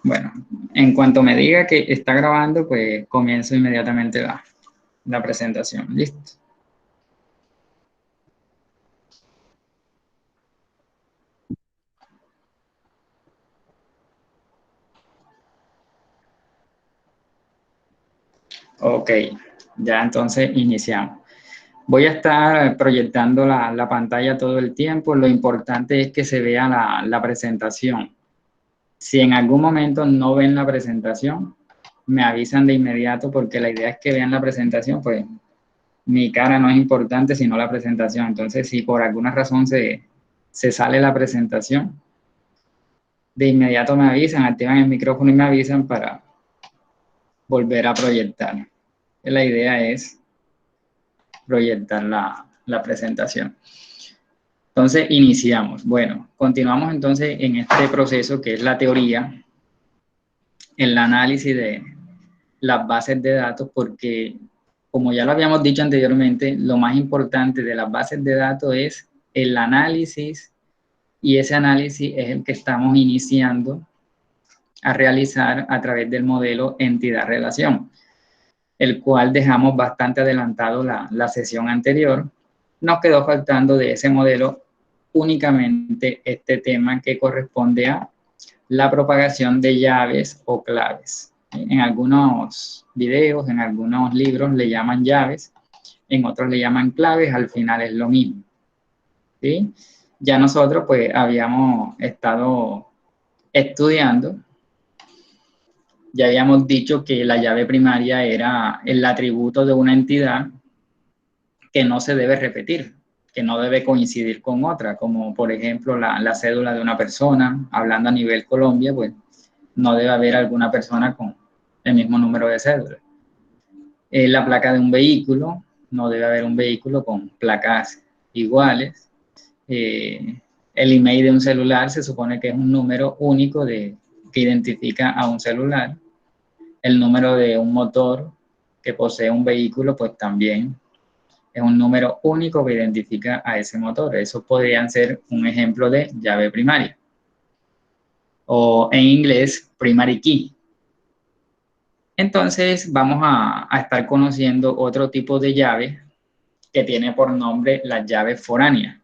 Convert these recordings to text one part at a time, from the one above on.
Bueno, en cuanto me diga que está grabando, pues comienzo inmediatamente la presentación. ¿Listo? Ok, ya entonces iniciamos. Voy a estar proyectando la pantalla todo el tiempo. Lo importante es que se vea la presentación. Si en algún momento no ven la presentación, me avisan de inmediato porque la idea es que vean la presentación, pues mi cara no es importante sino la presentación. Entonces, si por alguna razón se sale la presentación, de inmediato me avisan, activan el micrófono y me avisan para volver a proyectar. La idea es proyectar la presentación. Entonces, iniciamos. Bueno, continuamos entonces en este proceso que es la teoría, el análisis de las bases de datos, porque como ya lo habíamos dicho anteriormente, lo más importante de las bases de datos es el análisis, y ese análisis es el que estamos iniciando a realizar a través del modelo entidad-relación, el cual dejamos bastante adelantado la sesión anterior. Nos quedó faltando de ese modelo únicamente este tema que corresponde a la propagación de llaves o claves. En algunos videos, en algunos libros le llaman llaves, en otros le llaman claves, al final es lo mismo. ¿Sí? Ya nosotros pues habíamos estado estudiando, ya habíamos dicho que la llave primaria era el atributo de una entidad que no se debe repetir, que no debe coincidir con otra, como por ejemplo la cédula de una persona. Hablando a nivel Colombia, pues no debe haber alguna persona con el mismo número de cédula. La placa de un vehículo, no debe haber un vehículo con placas iguales. El email de un celular se supone que es un número único que identifica a un celular. El número de un motor que posee un vehículo, pues también es un número único que identifica a ese motor. Eso podrían ser un ejemplo de llave primaria. O en inglés, primary key. Entonces vamos a estar conociendo otro tipo de llave que tiene por nombre la llave foránea.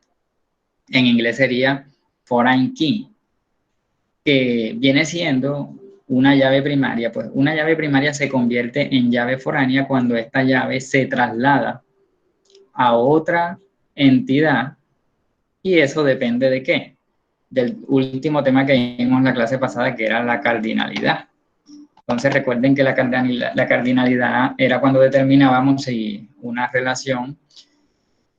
En inglés sería foreign key, que viene siendo una llave primaria. Pues una llave primaria se convierte en llave foránea cuando esta llave se traslada a otra entidad, y eso depende de qué, del último tema que vimos en la clase pasada, que era la cardinalidad. Entonces recuerden que la cardinalidad era cuando determinábamos si una relación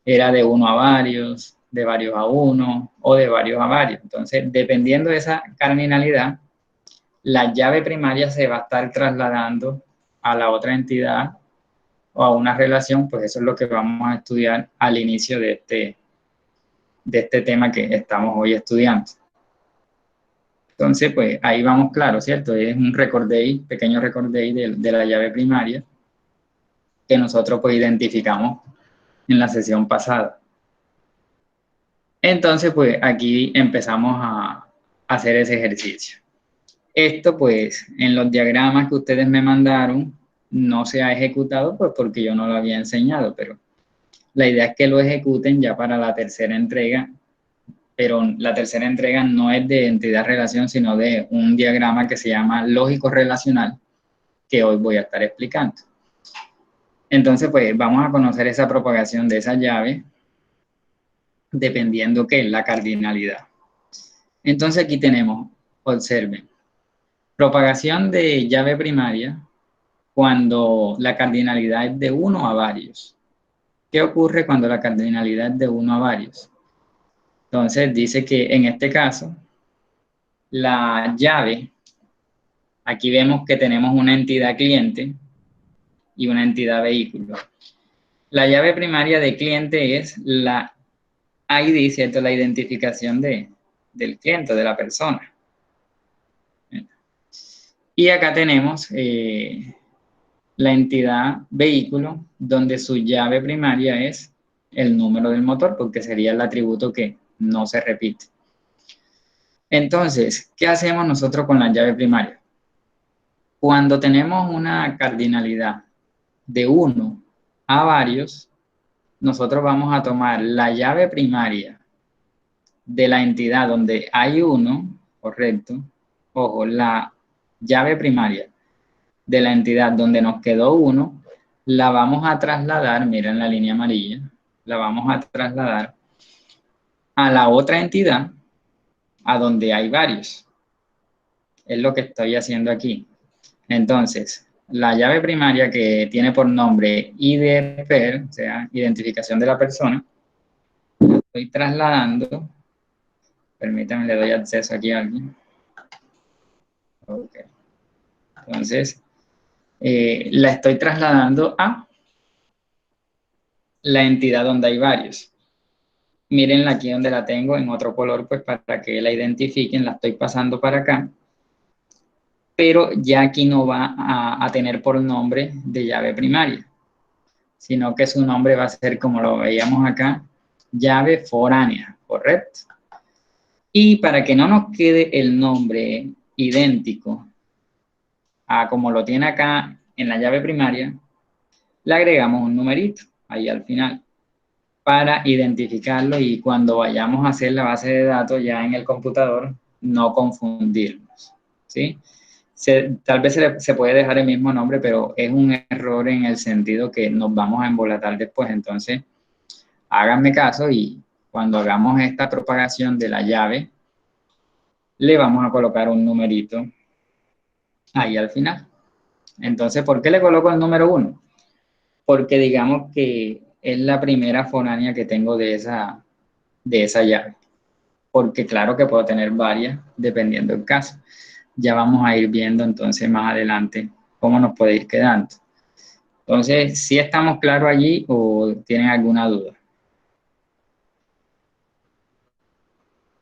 era de uno a varios, de varios a uno o de varios a varios. Entonces, dependiendo de esa cardinalidad, la llave primaria se va a estar trasladando a la otra entidad o a una relación. Pues eso es lo que vamos a estudiar al inicio de este tema que estamos hoy estudiando. Entonces, pues ahí vamos claro, ¿cierto? Es un pequeño record day de la llave primaria que nosotros pues identificamos en la sesión pasada. Entonces, pues aquí empezamos a hacer ese ejercicio. Esto, pues, en los diagramas que ustedes me mandaron, no se ha ejecutado pues porque yo no lo había enseñado, pero la idea es que lo ejecuten ya para la tercera entrega, pero la tercera entrega no es de entidad-relación, sino de un diagrama que se llama lógico-relacional, que hoy voy a estar explicando. Entonces, pues, vamos a conocer esa propagación de esa llave, dependiendo que es la cardinalidad. Entonces, aquí tenemos, observen, propagación de llave primaria cuando la cardinalidad es de 1 a varios. ¿Qué ocurre cuando la cardinalidad es de 1 a varios? Entonces dice que en este caso, la llave, aquí vemos que tenemos una entidad cliente y una entidad vehículo. La llave primaria de cliente es la ID, ¿cierto? La identificación del cliente, de la persona. Y acá tenemos la entidad vehículo, donde su llave primaria es el número del motor, porque sería el atributo que no se repite. Entonces, ¿qué hacemos nosotros con la llave primaria? Cuando tenemos una cardinalidad de 1 a varios, nosotros vamos a tomar la llave primaria de la entidad donde hay 1, correcto. Ojo, la llave primaria de la entidad donde nos quedó 1, la vamos a trasladar, miren la línea amarilla, la vamos a trasladar a la otra entidad, a donde hay varios. Es lo que estoy haciendo aquí. Entonces, la llave primaria que tiene por nombre ID-PER, o sea, identificación de la persona, la estoy trasladando. Permítanme, le doy acceso aquí a alguien. Okay. Entonces, la estoy trasladando a la entidad donde hay varios. Mírenla aquí donde la tengo en otro color, pues para que la identifiquen, la estoy pasando para acá. Pero ya aquí no va a tener por nombre de llave primaria, sino que su nombre va a ser, como lo veíamos acá, llave foránea, ¿correcto? Y para que no nos quede el nombre idéntico a como lo tiene acá en la llave primaria, le agregamos un numerito ahí al final para identificarlo y cuando vayamos a hacer la base de datos ya en el computador, no confundirnos, ¿sí? Tal vez se puede dejar el mismo nombre, pero es un error en el sentido que nos vamos a embolatar después. Entonces, háganme caso y cuando hagamos esta propagación de la llave, le vamos a colocar un numerito ahí al final. Entonces, ¿por qué le coloco el número 1? Porque digamos que es la primera foránea que tengo de esa llave. Porque claro que puedo tener varias, dependiendo del caso. Ya vamos a ir viendo entonces más adelante cómo nos puede ir quedando. Entonces, ¿sí estamos claros allí o tienen alguna duda?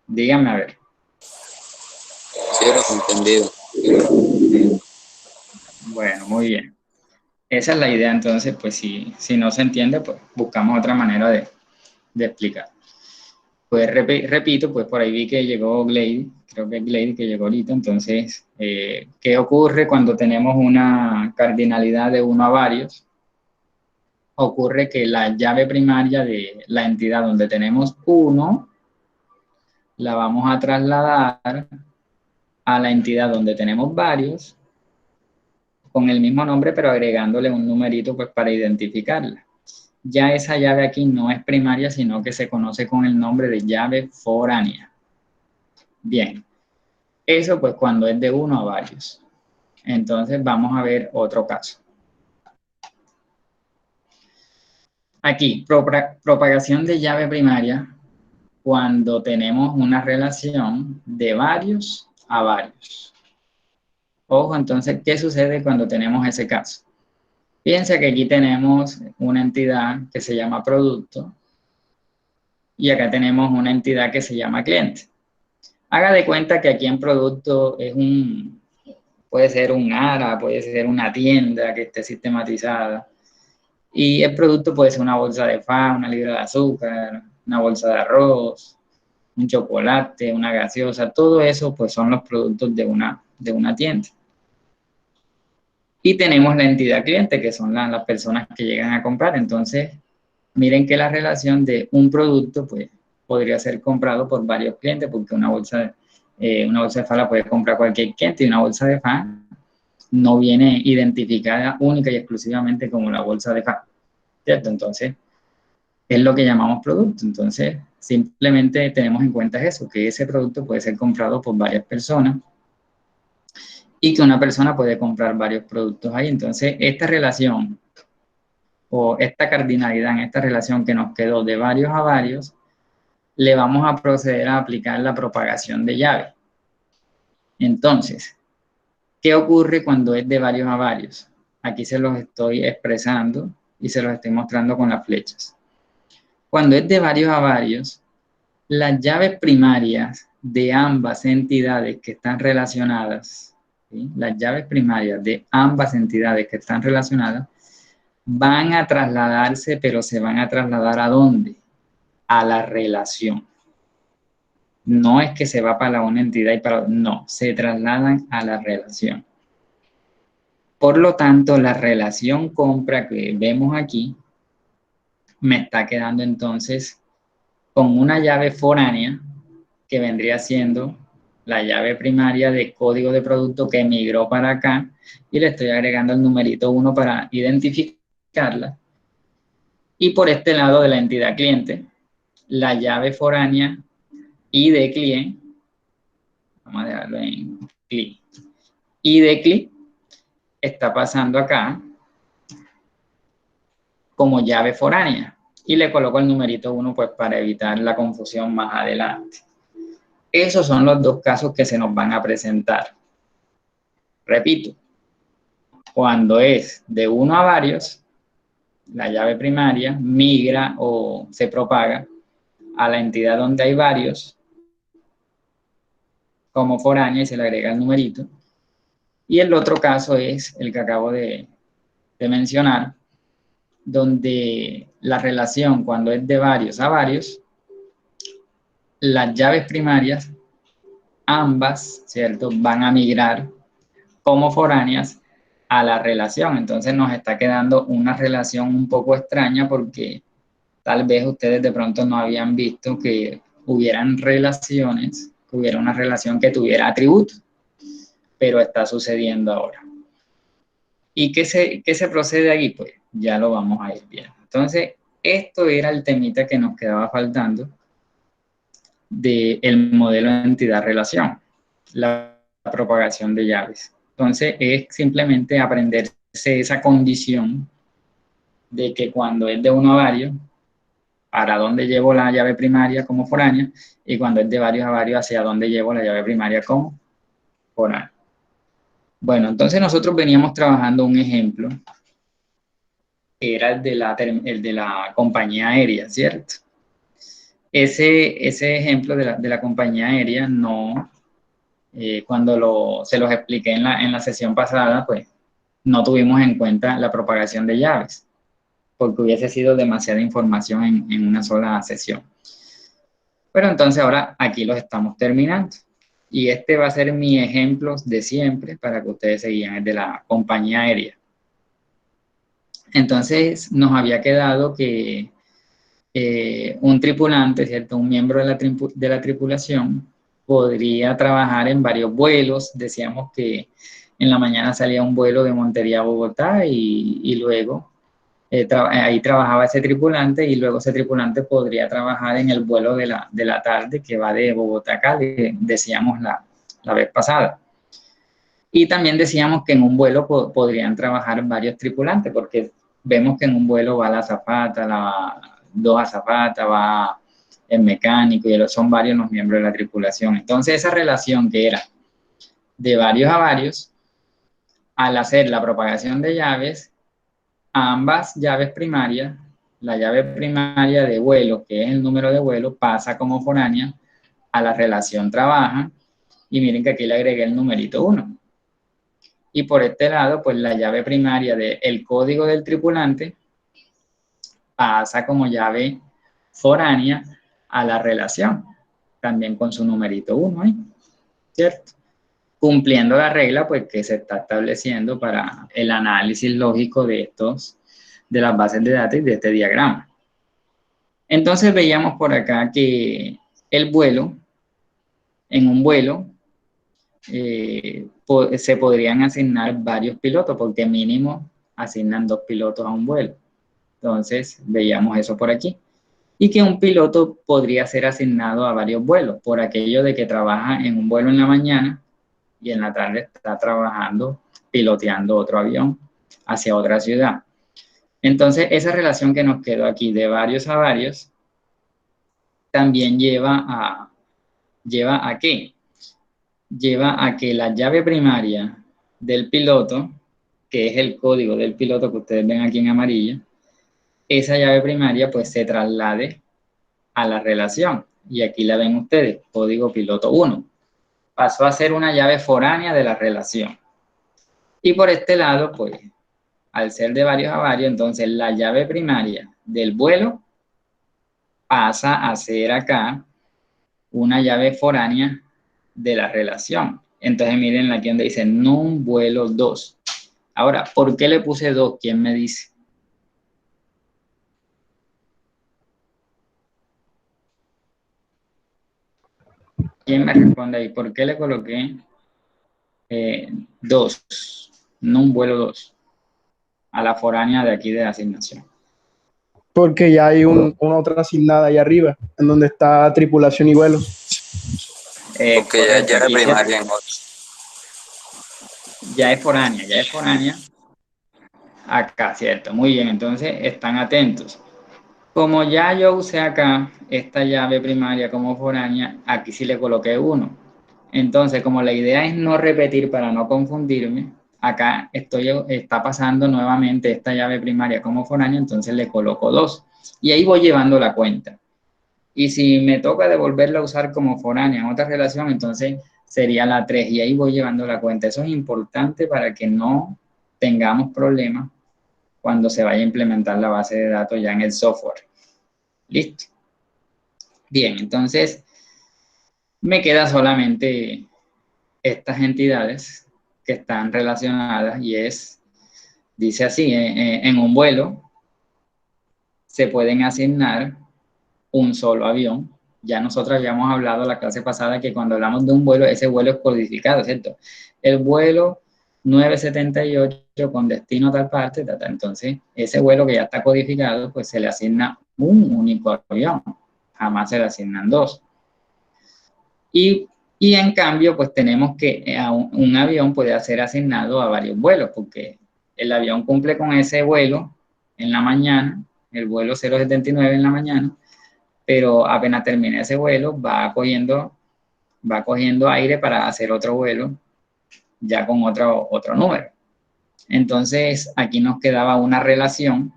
Díganme a ver. Sí, profe, entendido. ¿Sí? Bueno, muy bien. Esa es la idea, entonces, pues si no se entiende, pues buscamos otra manera de explicar. Pues repito, pues por ahí vi que llegó Glade, creo que es Glade que llegó ahorita, entonces, ¿qué ocurre cuando tenemos una cardinalidad de 1 a varios? Ocurre que la llave primaria de la entidad donde tenemos 1, la vamos a trasladar a la entidad donde tenemos varios, con el mismo nombre, pero agregándole un numerito pues para identificarla. Ya esa llave aquí no es primaria, sino que se conoce con el nombre de llave foránea. Bien, eso pues cuando es de 1 a varios. Entonces vamos a ver otro caso. Aquí, propagación de llave primaria cuando tenemos una relación de varios a varios. Ojo, entonces, ¿qué sucede cuando tenemos ese caso? Piensa que aquí tenemos una entidad que se llama producto y acá tenemos una entidad que se llama cliente. Haga de cuenta que aquí en producto puede ser un ARA, puede ser una tienda que esté sistematizada. Y el producto puede ser una bolsa de pan, una libra de azúcar, una bolsa de arroz, un chocolate, una gaseosa, todo eso pues son los productos de una tienda. Y tenemos la entidad cliente, que son las personas que llegan a comprar. Entonces, miren que la relación de un producto pues podría ser comprado por varios clientes, porque una bolsa de fan la puede comprar cualquier cliente y una bolsa de fan no viene identificada única y exclusivamente como la bolsa de fan, ¿cierto? Entonces, es lo que llamamos producto. Entonces, simplemente tenemos en cuenta eso, que ese producto puede ser comprado por varias personas y que una persona puede comprar varios productos ahí. Entonces, esta relación o esta cardinalidad en esta relación que nos quedó de varios a varios, le vamos a proceder a aplicar la propagación de llave. Entonces, ¿qué ocurre cuando es de varios a varios? Aquí se los estoy expresando y se los estoy mostrando con las flechas. Cuando es de varios a varios, las llaves primarias de ambas entidades que están relacionadas, ¿sí? Las llaves primarias de ambas entidades que están relacionadas van a trasladarse, pero se van a trasladar ¿a dónde? A la relación. No es que se va para una entidad y para no, se trasladan a la relación. Por lo tanto, la relación compra que vemos aquí me está quedando entonces con una llave foránea que vendría siendo la llave primaria de código de producto que migró para acá y le estoy agregando el numerito 1 para identificarla. Y por este lado de la entidad cliente, la llave foránea ID client, vamos a dejarlo en clic, ID clic está pasando acá como llave foránea y le coloco el numerito 1 pues para evitar la confusión más adelante. Esos son los dos casos que se nos van a presentar. Repito, cuando es de 1 a varios, la llave primaria migra o se propaga a la entidad donde hay varios como foránea y se le agrega el numerito. Y el otro caso es el que acabo de mencionar, donde la relación cuando es de varios a varios, las llaves primarias, ambas, ¿cierto?, van a migrar como foráneas a la relación. Entonces nos está quedando una relación un poco extraña porque tal vez ustedes de pronto no habían visto que hubieran relaciones, que hubiera una relación que tuviera atributos, pero está sucediendo ahora. ¿Y qué se procede aquí? Pues ya lo vamos a ir viendo. Entonces, esto era el temita que nos quedaba faltando del modelo de entidad-relación, la propagación de llaves. Entonces, es simplemente aprenderse esa condición de que cuando es de 1 a varios, para dónde llevo la llave primaria como foránea, y cuando es de varios a varios, hacia dónde llevo la llave primaria como foránea. Bueno, entonces nosotros veníamos trabajando un ejemplo, que era el de la compañía aérea, ¿cierto? Ese ejemplo de la compañía aérea, no, cuando se los expliqué en la sesión pasada, pues no tuvimos en cuenta la propagación de llaves, porque hubiese sido demasiada información en una sola sesión. Pero entonces ahora aquí los estamos terminando. Y este va a ser mi ejemplo de siempre para que ustedes se guíen, el de la compañía aérea. Entonces nos había quedado que un tripulante, ¿cierto?, un miembro de la tripulación podría trabajar en varios vuelos. Decíamos que en la mañana salía un vuelo de Montería a Bogotá y luego ahí trabajaba ese tripulante y luego ese tripulante podría trabajar en el vuelo de la tarde que va de Bogotá a Cali, decíamos la vez pasada. Y también decíamos que en un vuelo podrían trabajar varios tripulantes, porque vemos que en un vuelo va la azafata, dos azafatas, va el mecánico y son varios los miembros de la tripulación. Entonces esa relación que era de varios a varios, al hacer la propagación de llaves, a ambas llaves primarias, la llave primaria de vuelo, que es el número de vuelo, pasa como foránea a la relación trabaja, y miren que aquí le agregué el numerito 1. Y por este lado, pues la llave primaria del código del tripulante pasa como llave foránea a la relación, también con su numerito 1, ¿eh? ¿Cierto? Cumpliendo la regla pues que se está estableciendo para el análisis lógico de las bases de datos y de este diagrama. Entonces veíamos por acá que en un vuelo, se podrían asignar varios pilotos, porque mínimo asignan 2 pilotos a un vuelo. Entonces veíamos eso por aquí. Y que un piloto podría ser asignado a varios vuelos, por aquello de que trabaja en un vuelo en la mañana y en la tarde está trabajando, piloteando otro avión hacia otra ciudad. Entonces, esa relación que nos quedó aquí de varios a varios, también ¿lleva a qué? Lleva a que la llave primaria del piloto, que es el código del piloto que ustedes ven aquí en amarillo, esa llave primaria pues se traslade a la relación. Y aquí la ven ustedes, código piloto 1. Pasó a ser una llave foránea de la relación. Y por este lado, pues, al ser de varios a varios, entonces la llave primaria del vuelo pasa a ser acá una llave foránea de la relación. Entonces miren aquí donde dice NUM vuelo 2. Ahora, ¿por qué le puse 2? ¿Quién me dice? ¿Quién me responde ahí? ¿Por qué le coloqué 2? No un vuelo 2 a la foránea de aquí de asignación. Porque ya hay una otra asignada ahí arriba, en donde está tripulación y vuelos. Porque ya Correcto, era aquí primaria en otro. ya es foránea acá, ¿cierto? Muy bien, entonces están atentos. Como ya yo usé acá esta llave primaria como foránea, aquí sí le coloqué 1. Entonces, como la idea es no repetir para no confundirme, acá está pasando nuevamente esta llave primaria como foránea, entonces le coloco 2. Y ahí voy llevando la cuenta. Y si me toca devolverla a usar como foránea en otra relación, entonces sería la 3. Y ahí voy llevando la cuenta. Eso es importante para que no tengamos problemas cuando se vaya a implementar la base de datos ya en el software. ¿Listo? Bien, entonces me queda solamente estas entidades que están relacionadas y dice así, en un vuelo se pueden asignar un solo avión. Ya nosotros habíamos hablado la clase pasada que cuando hablamos de un vuelo, ese vuelo es codificado, ¿cierto? El vuelo 978 con destino a tal parte, entonces ese vuelo que ya está codificado, pues se le asigna un único avión, jamás se le asignan 2. Y en cambio, pues tenemos que un avión puede ser asignado a varios vuelos, porque el avión cumple con ese vuelo en la mañana, el vuelo 079 en la mañana, pero apenas termina ese vuelo, va cogiendo aire para hacer otro vuelo, ya con otro número. Entonces, aquí nos quedaba una relación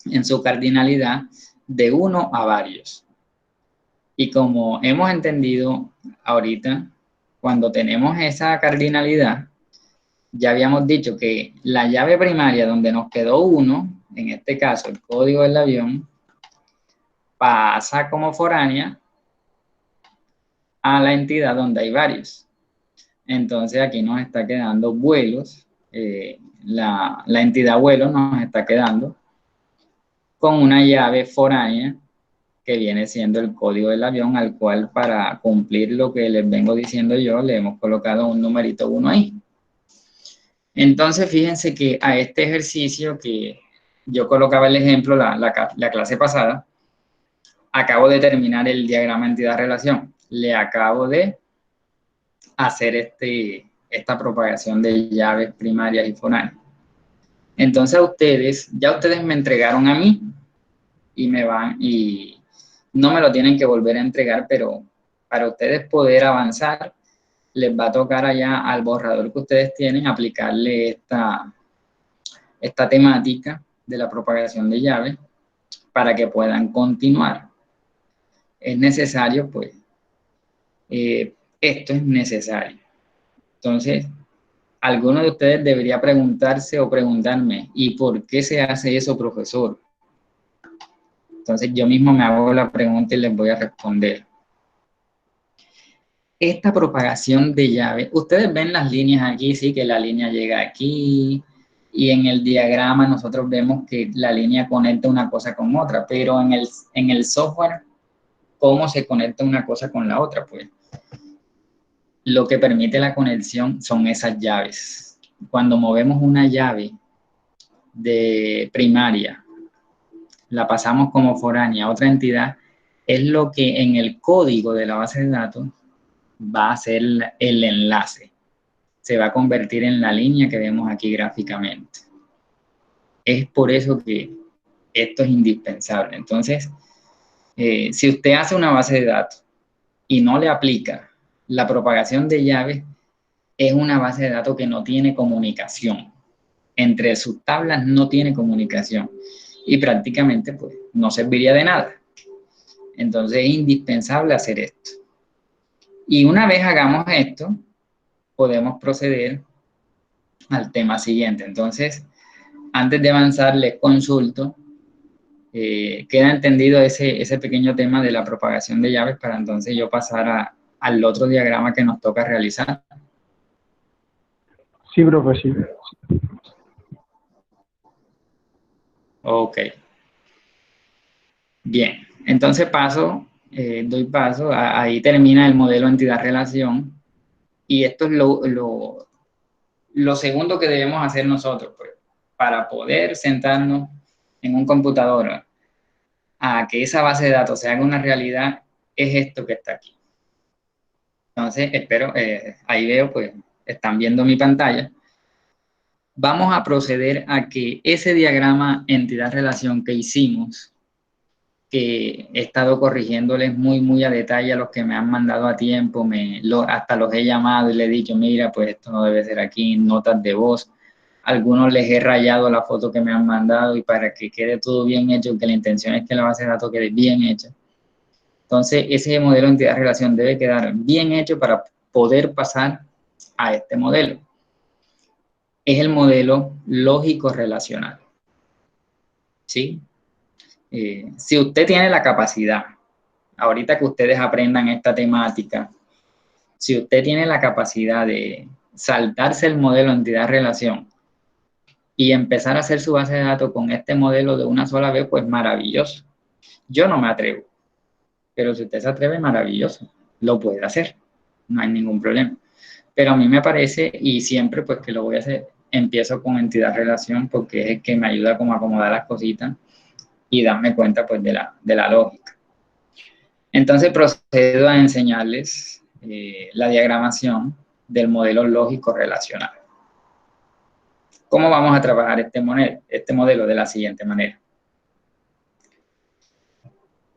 en su cardinalidad de 1 a varios. Y como hemos entendido ahorita, cuando tenemos esa cardinalidad, ya habíamos dicho que la llave primaria donde nos quedó 1, en este caso el código del avión, pasa como foránea a la entidad donde hay varios. Entonces aquí nos está quedando vuelos, la entidad vuelos nos está quedando con una llave foránea que viene siendo el código del avión, al cual para cumplir lo que les vengo diciendo yo, le hemos colocado un numerito 1 ahí. Entonces, fíjense que a este ejercicio que yo colocaba el ejemplo la clase pasada, acabo de terminar el diagrama entidad-relación. Le acabo de hacer esta propagación de llaves primarias y foráneas. Entonces, ya ustedes me entregaron a mí y no me lo tienen que volver a entregar, pero para ustedes poder avanzar, les va a tocar allá al borrador que ustedes tienen aplicarle esta temática de la propagación de llaves para que puedan continuar. Es necesario, pues, esto es necesario. Entonces, alguno de ustedes debería preguntarse o preguntarme, ¿y por qué se hace eso, profesor? Entonces, yo mismo me hago la pregunta y les voy a responder. Esta propagación de llave, ustedes ven las líneas aquí, sí, que la línea llega aquí, y en el diagrama nosotros vemos que la línea conecta una cosa con otra, pero en el software, ¿cómo se conecta una cosa con la otra? Pues lo que permite la conexión son esas llaves. Cuando movemos una llave de primaria, la pasamos como foránea a otra entidad, es lo que en el código de la base de datos va a ser el enlace. Se va a convertir en la línea que vemos aquí gráficamente. Es por eso que esto es indispensable. Entonces, si usted hace una base de datos y no le aplica la propagación de llaves, es una base de datos que no tiene comunicación. Entre sus tablas no tiene comunicación y prácticamente pues no serviría de nada. Entonces es indispensable hacer esto. Y una vez hagamos esto, podemos proceder al tema siguiente. Entonces, antes de avanzar, les consulto, ¿queda entendido ese pequeño tema de la propagación de llaves para entonces yo pasar al otro diagrama que nos toca realizar? Sí, profe, sí. Ok. Bien, entonces doy paso, ahí termina el modelo entidad-relación, y esto es lo segundo que debemos hacer nosotros, pues, para poder sentarnos en un computador a que esa base de datos se haga una realidad, es esto que está aquí. Entonces, espero, ahí veo, pues, están viendo mi pantalla. Vamos a proceder a que ese diagrama entidad-relación que hicimos, que he estado corrigiéndoles muy a detalle a los que me han mandado a tiempo, hasta los he llamado y les he dicho, mira, pues esto no debe ser aquí, notas de voz. Algunos les he rayado la foto que me han mandado y para que quede todo bien hecho, que la intención es que la base de datos quede bien hecha. Entonces, ese modelo de entidad-relación debe quedar bien hecho para poder pasar a este modelo. Es el modelo lógico-relacional. ¿Sí? Si usted tiene la capacidad, ahorita que ustedes aprendan esta temática, si usted tiene la capacidad de saltarse el modelo entidad-relación y empezar a hacer su base de datos con este modelo de una sola vez, pues maravilloso. Yo no me atrevo, pero si usted se atreve, maravilloso, lo puede hacer, no hay ningún problema. Pero a mí me parece, y siempre pues que lo voy a hacer, empiezo con entidad-relación porque es el que me ayuda como a acomodar las cositas y darme cuenta pues de la lógica. Entonces procedo a enseñarles la diagramación del modelo lógico relacional. ¿Cómo vamos a trabajar este modelo de la siguiente manera?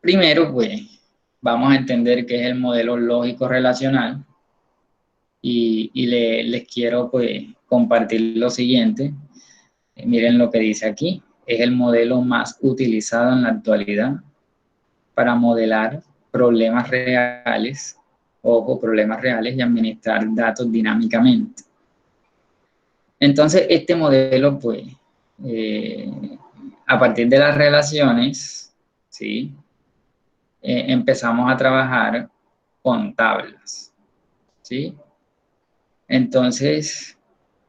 Primero, pues, vamos a entender qué es el modelo lógico relacional y les quiero, pues, compartir lo siguiente. Miren lo que dice aquí. Es el modelo más utilizado en la actualidad para modelar problemas reales, ojo, problemas reales y administrar datos dinámicamente. Entonces, este modelo, pues, a partir de las relaciones, ¿sí? Empezamos a trabajar con tablas, ¿sí? Entonces,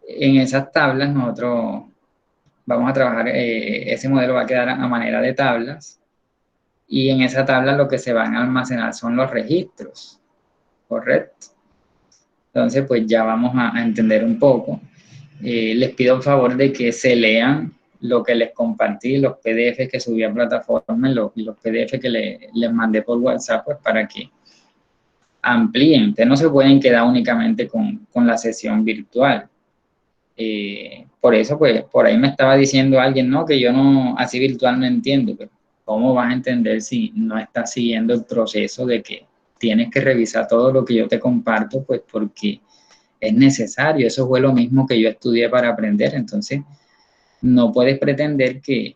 en esas tablas nosotros vamos a trabajar, ese modelo va a quedar a manera de tablas, y en esa tabla lo que se van a almacenar son los registros, ¿correcto? Entonces, pues ya vamos a entender un poco. Les pido el favor de que se lean lo que les compartí, los PDF que subí a plataforma, los PDF que les mandé por WhatsApp, pues para que amplíen. Ustedes no se pueden quedar únicamente con la sesión virtual. Por eso, pues, por ahí me estaba diciendo alguien, no, que yo no, así virtual no entiendo, pero ¿cómo vas a entender si no estás siguiendo el proceso de que tienes que revisar todo lo que yo te comparto? Pues porque es necesario, eso fue lo mismo que yo estudié para aprender, entonces no puedes pretender que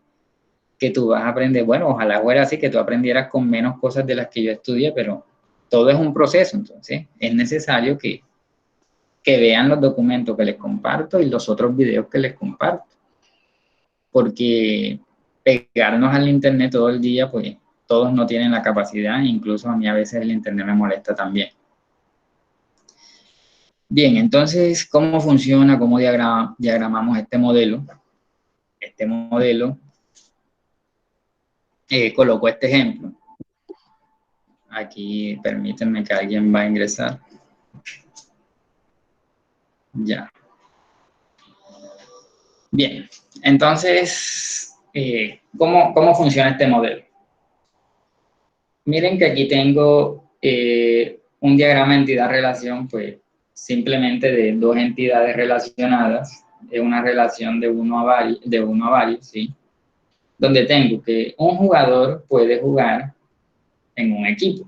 tú vas a aprender, bueno, ojalá fuera así, que tú aprendieras con menos cosas de las que yo estudié, pero todo es un proceso, entonces es necesario que vean los documentos que les comparto y los otros videos que les comparto, porque pegarnos al internet todo el día, pues todos no tienen la capacidad, incluso a mí a veces el internet me molesta también. Bien, entonces, ¿cómo funciona? ¿Cómo diagramamos este modelo? Este modelo, coloco este ejemplo. Aquí permítanme que alguien va a ingresar. Ya. Bien, entonces, ¿cómo funciona este modelo? Miren que aquí tengo un diagrama entidad-relación, pues simplemente de dos entidades relacionadas, es una relación de uno a varios, ¿sí? Donde tengo que un jugador puede jugar en un equipo.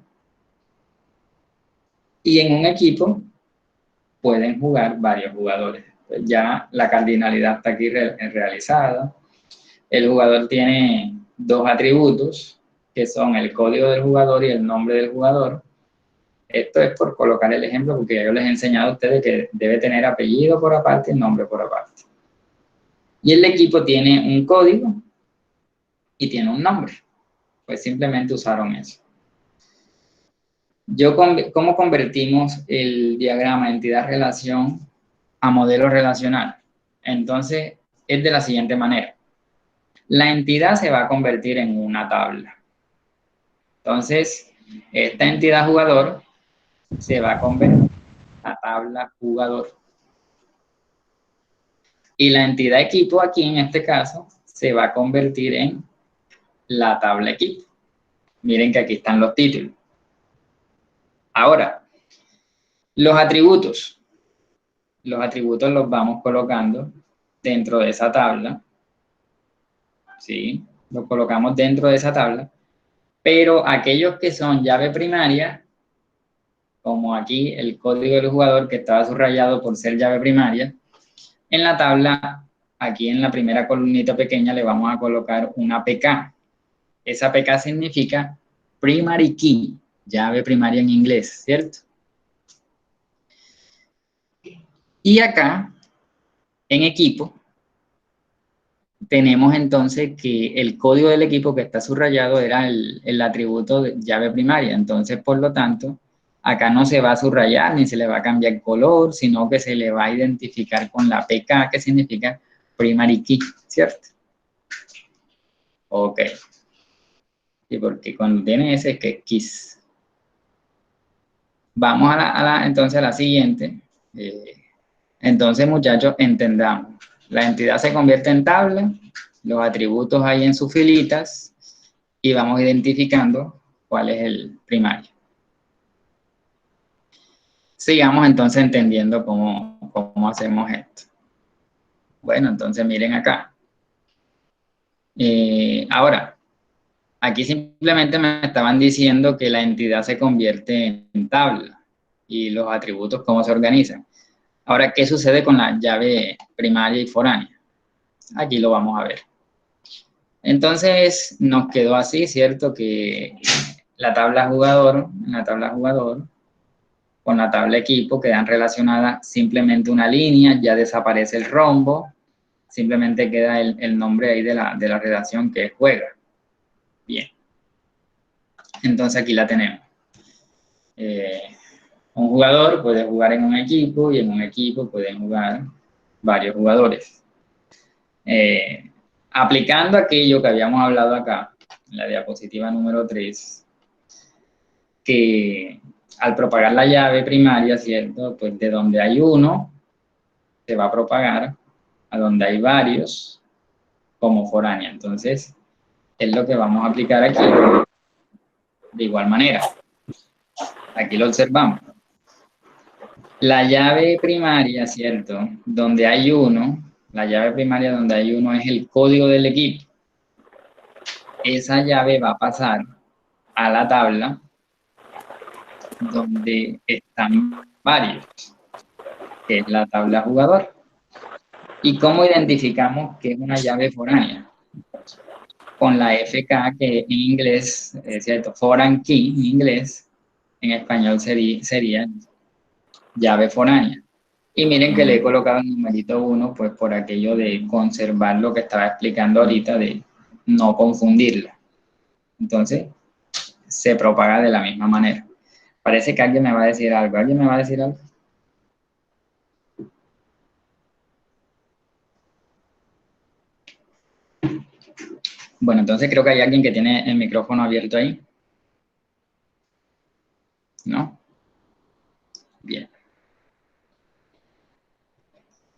Y en un equipo pueden jugar varios jugadores. Pues ya la cardinalidad está aquí realizada. El jugador tiene dos atributos, que son el código del jugador y el nombre del jugador. Esto es por colocar el ejemplo, porque yo les he enseñado a ustedes que debe tener apellido por aparte y nombre por aparte. Y el equipo tiene un código y tiene un nombre. Pues simplemente usaron eso. ¿Cómo convertimos el diagrama entidad-relación a modelo relacional? Entonces, es de la siguiente manera. la entidad se va a convertir en una tabla. Entonces, esta entidad jugador se va a convertir en la tabla jugador. Y la entidad equipo aquí, en este caso, se va a convertir en la tabla equipo. Miren que aquí están los títulos. Ahora, los atributos. Los atributos los vamos colocando dentro de esa tabla. ¿Sí? Los colocamos dentro de esa tabla. Pero aquellos que son llave primaria, como aquí el código del jugador que estaba subrayado por ser llave primaria, en la tabla, aquí en la primera columnita pequeña le vamos a colocar una PK. Esa PK significa primary key, llave primaria en inglés, ¿cierto? Y acá, en equipo, tenemos entonces que el código del equipo que está subrayado era el atributo de llave primaria. Entonces, por lo tanto, acá no se va a subrayar ni se le va a cambiar color, sino que se le va a identificar con la PK, que significa primary key, ¿cierto? Ok. Y porque cuando tiene ese es que es keys. Vamos entonces a la siguiente. Entonces, muchachos, entendamos. La entidad se convierte en tabla, los atributos hay en sus filitas y vamos identificando cuál es el primario. Sigamos entonces entendiendo cómo hacemos esto. Bueno, entonces miren acá. Ahora, aquí simplemente me estaban diciendo que la entidad se convierte en tabla y los atributos cómo se organizan. Ahora, ¿qué sucede con la llave primaria y foránea? Aquí lo vamos a ver. Entonces, nos quedó así, ¿cierto? Que en la tabla jugador, con la tabla equipo quedan relacionadas simplemente una línea, ya desaparece el rombo, simplemente queda el nombre ahí de la redacción que es juega. Bien. Entonces, aquí la tenemos. Un jugador puede jugar en un equipo y en un equipo pueden jugar varios jugadores. Aplicando aquello que habíamos hablado acá, en la diapositiva número 3, que al propagar la llave primaria, ¿cierto? Pues de donde hay uno, se va a propagar a donde hay varios como foránea. Entonces, es lo que vamos a aplicar aquí de igual manera. Aquí lo observamos. La llave primaria, ¿cierto? Donde hay uno, la llave primaria donde hay uno es el código del equipo. Esa llave va a pasar a la tabla donde están varios, que es la tabla jugador. ¿Y cómo identificamos que es una llave foránea? Con la FK, que en inglés, es cierto, foreign key en inglés, en español sería llave foránea. Y miren que le he colocado el numerito 1, pues por aquello de conservar lo que estaba explicando ahorita, de no confundirla. Entonces, se propaga de la misma manera. Parece que alguien me va a decir algo. ¿Alguien me va a decir algo? Bueno, entonces creo que hay alguien que tiene el micrófono abierto ahí. ¿No? Bien.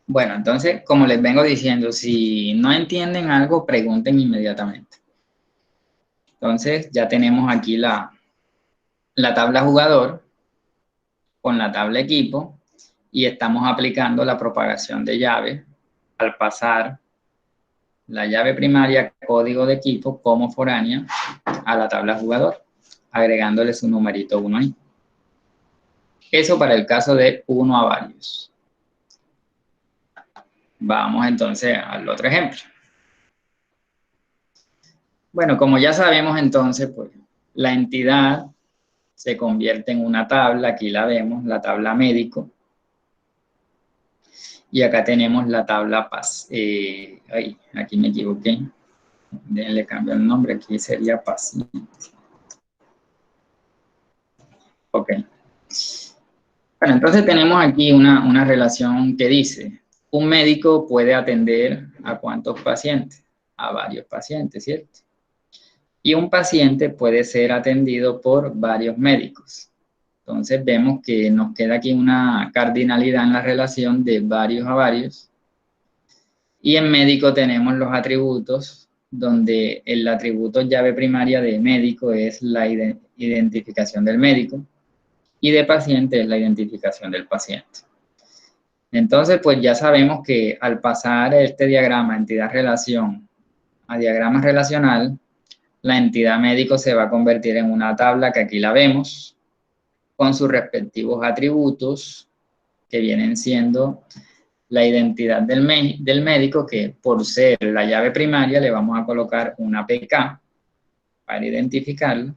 Bueno, entonces, como les vengo diciendo, si no entienden algo, pregunten inmediatamente. Entonces, ya tenemos aquí la tabla jugador con la tabla equipo y estamos aplicando la propagación de llave al pasar la llave primaria código de equipo como foránea a la tabla jugador, agregándole su numerito 1 ahí. Eso para el caso de 1 a varios. Vamos entonces al otro ejemplo. Bueno, como ya sabemos entonces, pues la entidad se convierte en una tabla, aquí la vemos, la tabla médico. Y acá tenemos la tabla aquí me equivoqué. Le cambio el nombre, aquí sería paciente. Ok. Bueno, entonces tenemos aquí una relación que dice, un médico puede atender a ¿cuántos pacientes? a varios pacientes, ¿cierto? Y un paciente puede ser atendido por varios médicos. Entonces vemos que nos queda aquí una cardinalidad en la relación de varios a varios. Y en médico tenemos los atributos, donde el atributo llave primaria de médico es la identificación del médico y de paciente es la identificación del paciente. Entonces, pues ya sabemos que al pasar este diagrama entidad-relación a diagrama relacional, la entidad médico se va a convertir en una tabla que aquí la vemos, con sus respectivos atributos, que vienen siendo la identidad del médico, que por ser la llave primaria le vamos a colocar una PK para identificarlo,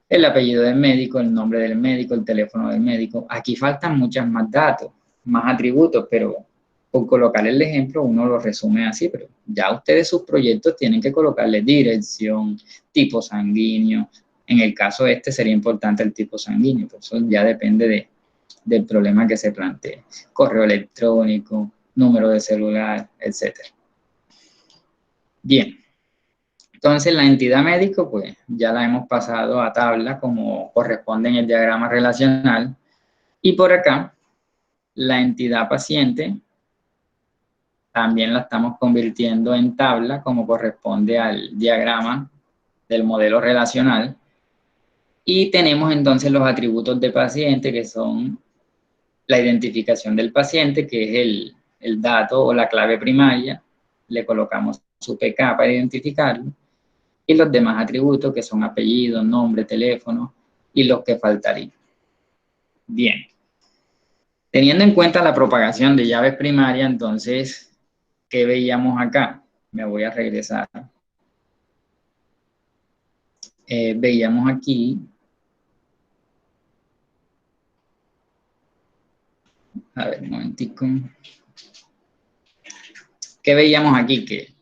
el apellido del médico, el nombre del médico, el teléfono del médico. Aquí faltan muchos más datos, más atributos, pero por colocar el ejemplo uno lo resume así, pero ya ustedes sus proyectos tienen que colocarle dirección, tipo sanguíneo. En el caso este sería importante el tipo sanguíneo, pero eso ya depende del problema que se plantee. Correo electrónico, número de celular, etc. Bien. Entonces, la entidad médico, pues, ya la hemos pasado a tabla como corresponde en el diagrama relacional. Y por acá, la entidad paciente, también la estamos convirtiendo en tabla como corresponde al diagrama del modelo relacional. Y tenemos entonces los atributos de paciente, que son la identificación del paciente, que es el dato o la clave primaria. Le colocamos su PK para identificarlo. Y los demás atributos, que son apellido, nombre, teléfono, y los que faltarían. Bien. Teniendo en cuenta la propagación de llaves primarias, entonces, ¿qué veíamos acá? Me voy a regresar. Veíamos aquí, a ver, un momentico. ¿Qué veíamos aquí? Que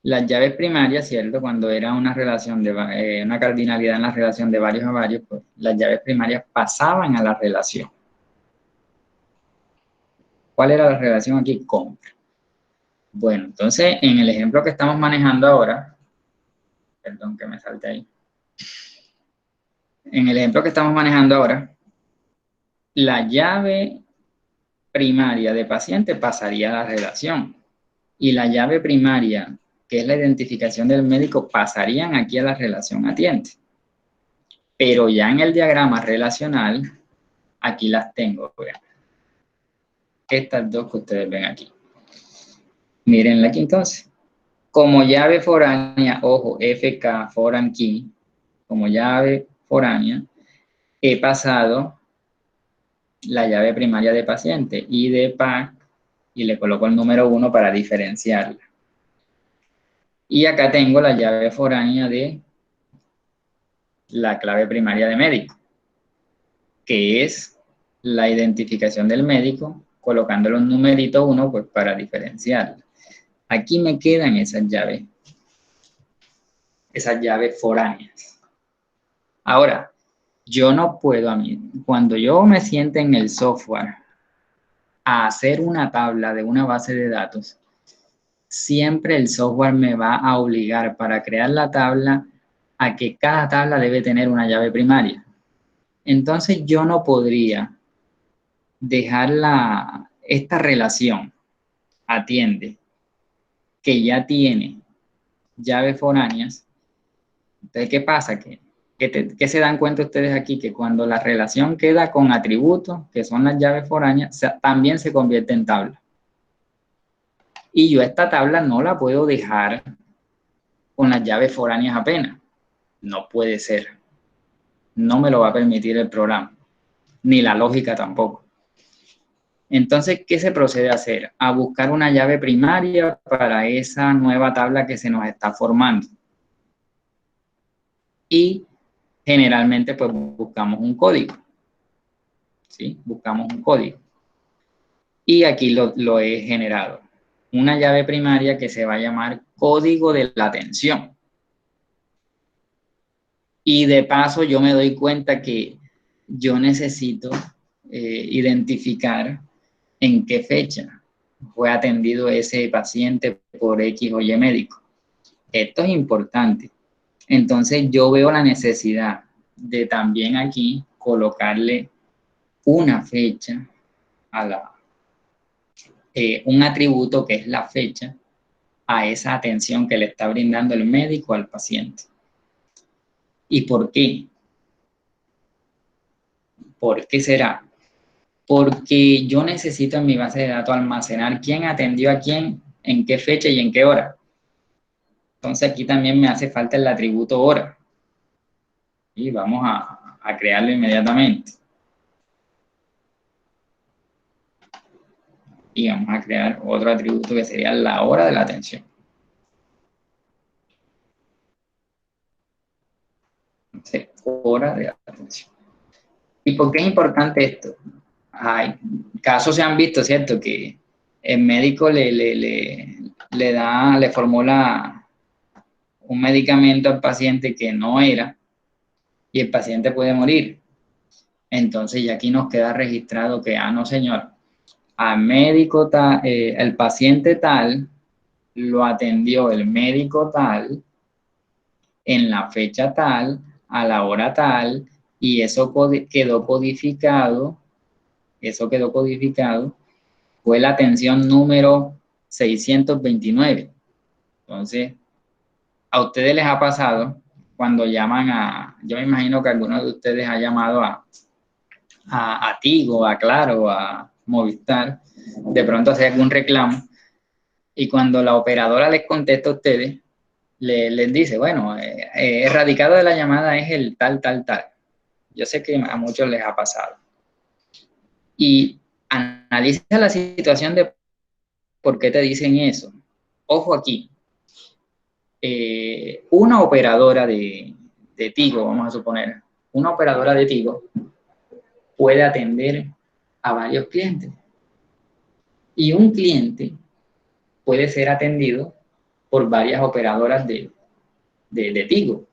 las llaves primarias, ¿cierto? Cuando era una relación de una cardinalidad en la relación de varios a varios, pues las llaves primarias pasaban a la relación. ¿Cuál era la relación aquí? Compra. Bueno, entonces, en el ejemplo que estamos manejando ahora, perdón que me salte ahí. En el ejemplo que estamos manejando ahora, la llave primaria de paciente pasaría a la relación. Y la llave primaria, que es la identificación del médico, pasarían aquí a la relación atiende. Pero ya en el diagrama relacional, aquí las tengo. Vean. Estas dos que ustedes ven aquí. Mírenla aquí entonces. Como llave foránea, ojo, FK, foreign key, como llave foránea, he pasado la llave primaria de paciente, I de PAC, y le coloco el número 1 para diferenciarla. Y acá tengo la llave foránea de la clave primaria de médico, que es la identificación del médico, colocándole un numerito 1 pues, para diferenciarla. Aquí me quedan esas llaves foráneas. Ahora, yo no puedo cuando yo me siente en el software a hacer una tabla de una base de datos, siempre el software me va a obligar para crear la tabla a que cada tabla debe tener una llave primaria. Entonces yo no podría dejar esta relación atiende que ya tiene llaves foráneas. Entonces, ¿qué pasa? ¿Qué se dan cuenta ustedes aquí? Que cuando la relación queda con atributos, que son las llaves foráneas, también se convierte en tabla. Y yo esta tabla no la puedo dejar con las llaves foráneas apenas. No puede ser. No me lo va a permitir el programa, ni la lógica tampoco. Entonces, ¿qué se procede a hacer? A buscar una llave primaria para esa nueva tabla que se nos está formando. Y generalmente, pues, buscamos un código. ¿Sí? Buscamos un código. Y aquí lo he generado. Una llave primaria que se va a llamar código de la atención. Y de paso yo me doy cuenta que yo necesito identificar en qué fecha fue atendido ese paciente por X o Y médico. Esto es importante. Entonces yo veo la necesidad de también aquí colocarle una fecha a un atributo que es la fecha a esa atención que le está brindando el médico al paciente. ¿Y por qué? ¿Por qué será? Porque yo necesito en mi base de datos almacenar quién atendió a quién, en qué fecha y en qué hora. Entonces aquí también me hace falta el atributo hora. Y vamos a crearlo inmediatamente. Y vamos a crear otro atributo que sería la hora de la atención. Entonces, hora de atención. ¿Y por qué es importante esto? Hay casos se han visto, ¿cierto? Que el médico le formula un medicamento al paciente que no era y el paciente puede morir. Entonces, ya aquí nos queda registrado que, no señor, al médico tal, el paciente tal lo atendió el médico tal en la fecha tal, a la hora tal, y eso quedó codificado, fue la atención número 629. Entonces, a ustedes les ha pasado cuando llaman yo me imagino que algunos de ustedes ha llamado a Tigo, a Claro, a Movistar, de pronto hacer algún reclamo, y cuando la operadora les contesta a ustedes, les dice, bueno, el radicado de la llamada es el tal, tal, tal. Yo sé que a muchos les ha pasado. Y analiza la situación de por qué te dicen eso. Ojo aquí, una operadora de Tigo, vamos a suponer, una operadora de Tigo puede atender a varios clientes. Y un cliente puede ser atendido por varias operadoras de Tigo.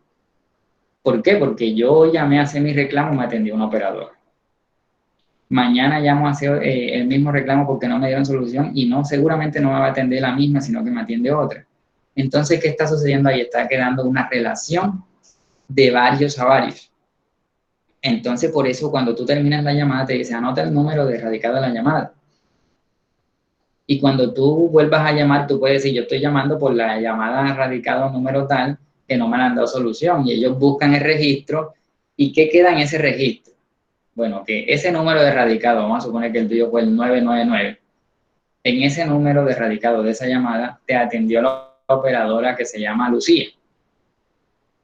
¿Por qué? Porque yo llamé a hacer mi reclamo y me atendió una operadora. Mañana llamo a hacer el mismo reclamo porque no me dieron solución y seguramente no me va a atender la misma, sino que me atiende otra. Entonces, ¿qué está sucediendo ahí? Está quedando una relación de varios a varios. Entonces, por eso, cuando tú terminas la llamada, te dice, anota el número de radicado de la llamada. Y cuando tú vuelvas a llamar, tú puedes decir, yo estoy llamando por la llamada radicado número tal, que no me han dado solución. Y ellos buscan el registro. ¿Y qué queda en ese registro? Bueno, que ese número de radicado, vamos a suponer que el tuyo fue el 999. En ese número de radicado de esa llamada, te atendió la operadora que se llama Lucía.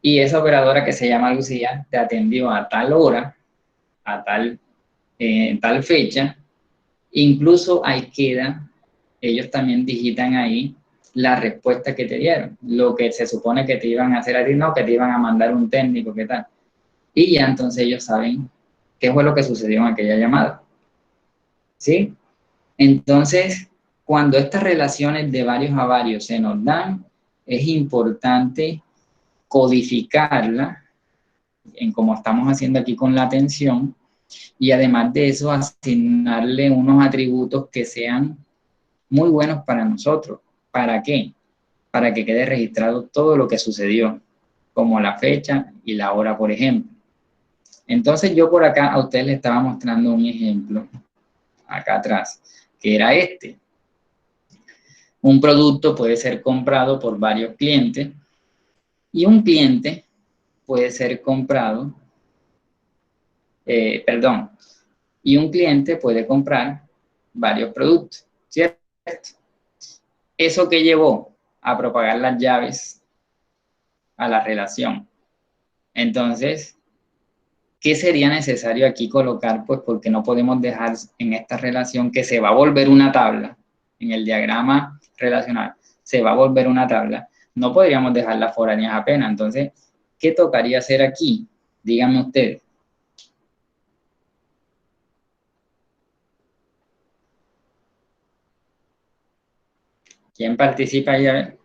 Y esa operadora que se llama Lucía te atendió a tal hora, a tal fecha. Incluso ahí queda, ellos también digitan ahí la respuesta que te dieron, lo que se supone que te iban a hacer a ti, no, que te iban a mandar un técnico, ¿qué tal? Y ya entonces ellos saben qué fue lo que sucedió en aquella llamada. ¿Sí? Entonces, cuando estas relaciones de varios a varios se nos dan, es importante codificarla, en como estamos haciendo aquí con la atención, y además de eso, asignarle unos atributos que sean muy buenos para nosotros. ¿Para qué? Para que quede registrado todo lo que sucedió, como la fecha y la hora, por ejemplo. Entonces yo por acá a ustedes les estaba mostrando un ejemplo, acá atrás, que era este. Un producto puede ser comprado por varios clientes y un cliente puede ser comprado, y un cliente puede comprar varios productos, ¿cierto? Eso que llevó a propagar las llaves a la relación. Entonces, ¿qué sería necesario aquí colocar? Pues porque no podemos dejar en esta relación que se va a volver una tabla, en el diagrama relacional, se va a volver una tabla, no podríamos dejar las foráneas apenas. Entonces, ¿qué tocaría hacer aquí? Díganme ustedes. ¿Quién participa ahí? A ver.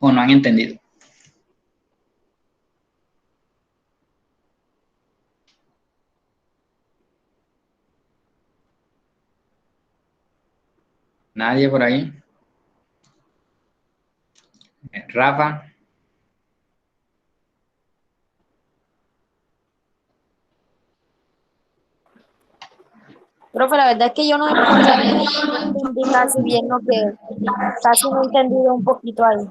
¿O no han entendido? ¿Nadie por ahí? Rafa. Profe, la verdad es que yo no escuché, no entendí casi bien lo que, casi no he entendido un poquito ahí.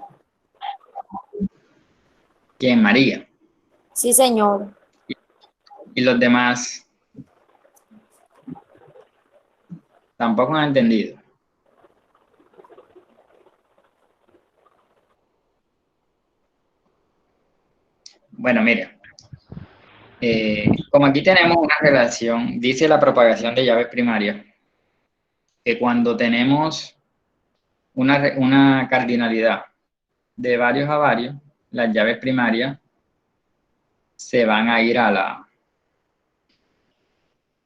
¿Quién? María. Sí, señor. Y los demás tampoco han entendido. Bueno, mire, como aquí tenemos una relación, dice la propagación de llaves primarias, que cuando tenemos una cardinalidad de varios a varios, las llaves primarias se van a ir a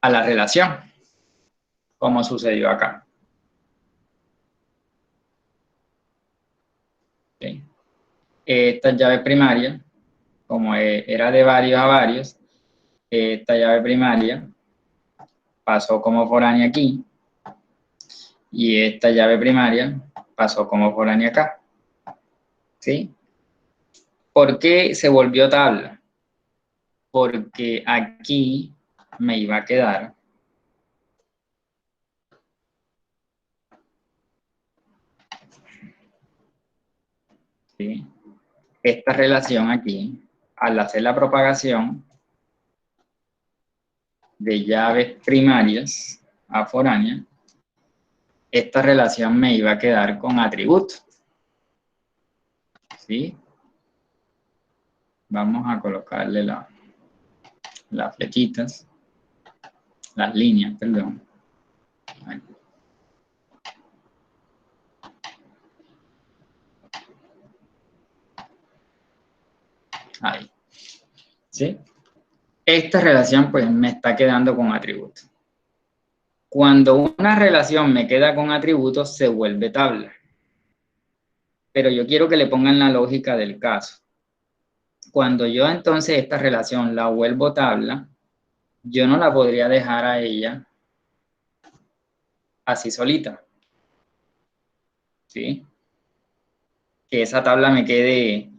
la relación, como sucedió acá. ¿Sí? Estas llaves primarias, como era de varios a varios, esta llave primaria pasó como foránea aquí y esta llave primaria pasó como foránea acá. ¿Sí? ¿Por qué se volvió tabla? Porque aquí me iba a quedar ¿sí? Esta relación aquí, al hacer la propagación de llaves primarias a foráneas, esta relación me iba a quedar con atributos. ¿Sí? Vamos a colocarle las flechitas, las líneas, perdón. Ahí. Ahí. ¿Sí? Esta relación pues me está quedando con atributos. Cuando una relación me queda con atributos, se vuelve tabla. Pero yo quiero que le pongan la lógica del caso. Cuando yo entonces esta relación la vuelvo tabla, yo no la podría dejar a ella así solita. ¿Sí? Que esa tabla me quede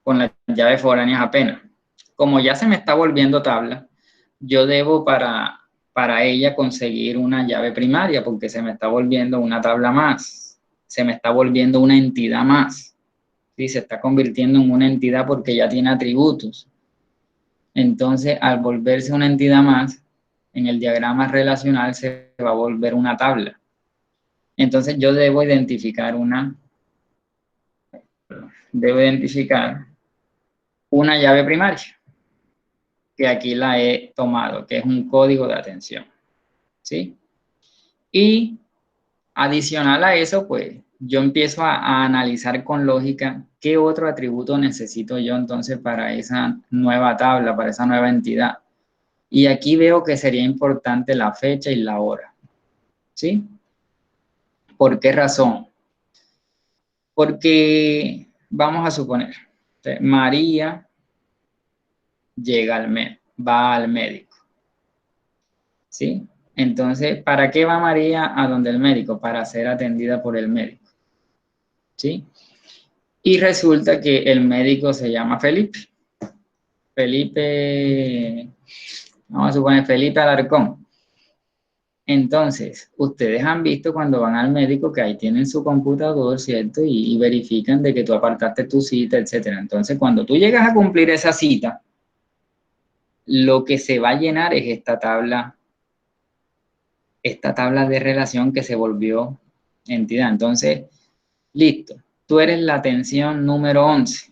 con las llaves foráneas apenas. Como ya se me está volviendo tabla, yo debo para ella conseguir una llave primaria porque se me está volviendo una tabla más, se me está volviendo una entidad más. ¿Sí? Se está convirtiendo en una entidad porque ya tiene atributos. Entonces, al volverse una entidad más, en el diagrama relacional se va a volver una tabla. Entonces, yo debo identificar una llave primaria, que aquí la he tomado, que es un código de atención. ¿Sí? Y adicional a eso, pues yo empiezo a analizar con lógica qué otro atributo necesito yo entonces para esa nueva tabla, para esa nueva entidad. Y aquí veo que sería importante la fecha y la hora. ¿Sí? ¿Por qué razón? Porque vamos a suponer, María llega va al médico. ¿Sí? Entonces, ¿para qué va María a donde el médico? Para ser atendida por el médico. ¿Sí? Y resulta que el médico se llama Felipe. Vamos a suponer Felipe Alarcón. Entonces, ustedes han visto cuando van al médico que ahí tienen su computador, ¿cierto? Y verifican de que tú apartaste tu cita, etcétera. Entonces, cuando tú llegas a cumplir esa cita, lo que se va a llenar es esta tabla de relación que se volvió entidad. Entonces, listo. Tú eres la atención número 11.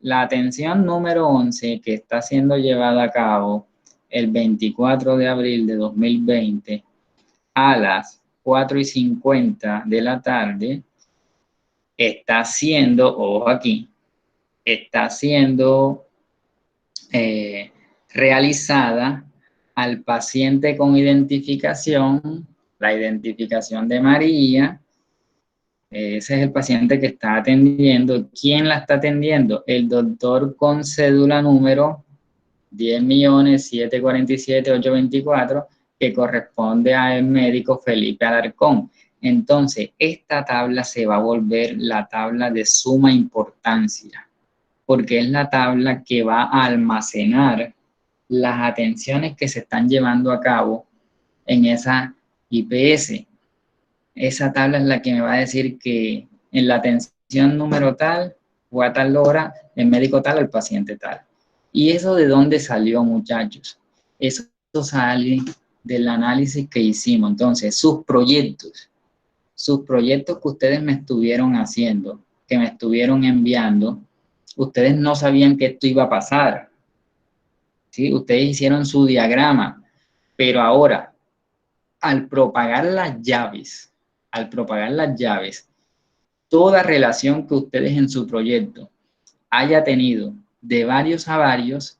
La atención número 11 que está siendo llevada a cabo el 24 de abril de 2020 a las 4:50 de la tarde está siendo, ojo aquí, está siendo realizada al paciente con identificación, la identificación de María. Ese es el paciente que está atendiendo. ¿Quién la está atendiendo? El doctor con cédula número 10.747.824, que corresponde al médico Felipe Alarcón. Entonces, esta tabla se va a volver la tabla de suma importancia, porque es la tabla que va a almacenar las atenciones que se están llevando a cabo en esa IPS. Esa tabla es la que me va a decir que en la atención número tal o a tal hora, el médico tal, el paciente tal. ¿Y eso de dónde salió, muchachos? Eso sale del análisis que hicimos. Entonces, sus proyectos que ustedes me estuvieron haciendo, que me estuvieron enviando, ustedes no sabían que esto iba a pasar, ¿sí? Ustedes hicieron su diagrama, pero ahora, al propagar las llaves, toda relación que ustedes en su proyecto haya tenido de varios a varios,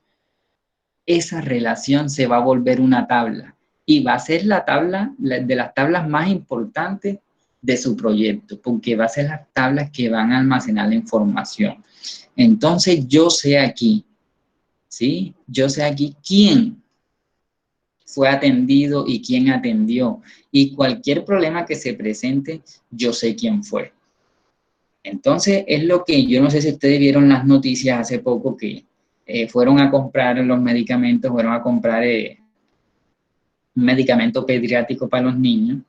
esa relación se va a volver una tabla y va a ser la tabla de las tablas más importantes de su proyecto, porque va a ser las tablas que van a almacenar la información. Entonces yo sé aquí, ¿sí? Yo sé aquí quién fue atendido y quién atendió. Y cualquier problema que se presente, yo sé quién fue. Entonces es lo que, yo no sé si ustedes vieron las noticias hace poco que fueron a comprar los medicamentos, fueron a comprar un medicamento pediátrico para los niños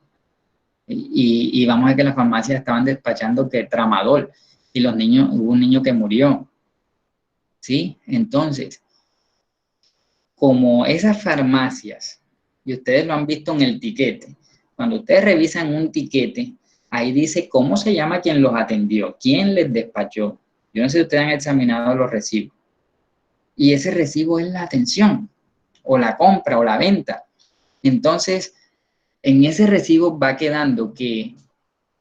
y vamos a ver que las farmacias estaban despachando que tramadol y los niños, hubo un niño que murió, ¿sí? Entonces, como esas farmacias, y ustedes lo han visto en el tiquete, cuando ustedes revisan un tiquete, ahí dice cómo se llama quien los atendió, quién les despachó. Yo no sé si ustedes han examinado los recibos. Y ese recibo es la atención, o la compra, o la venta. Entonces, en ese recibo va quedando que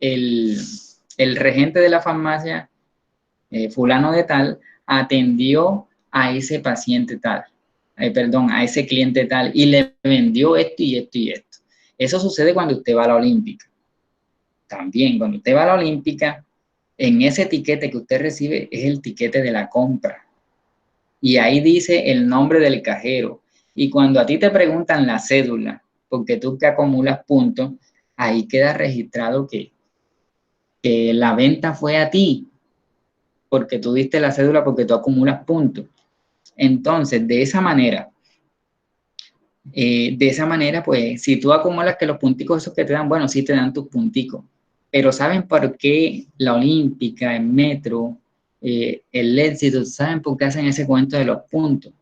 el regente de la farmacia, fulano de tal, atendió a ese paciente tal, a ese cliente tal, y le vendió esto y esto y esto. Eso sucede cuando usted va a la Olímpica. También, cuando usted va a la Olímpica, en ese tiquete que usted recibe es el tiquete de la compra. Y ahí dice el nombre del cajero. Y cuando a ti te preguntan la cédula, porque tú que acumulas puntos, ahí queda registrado que la venta fue a ti, porque tú diste la cédula porque tú acumulas puntos. Entonces, de esa manera, pues, si tú acumulas que los punticos esos que te dan, bueno, sí te dan tus punticos. Pero ¿saben por qué la Olímpica, el Metro, el Éxito, saben por qué hacen ese cuento de los puntos?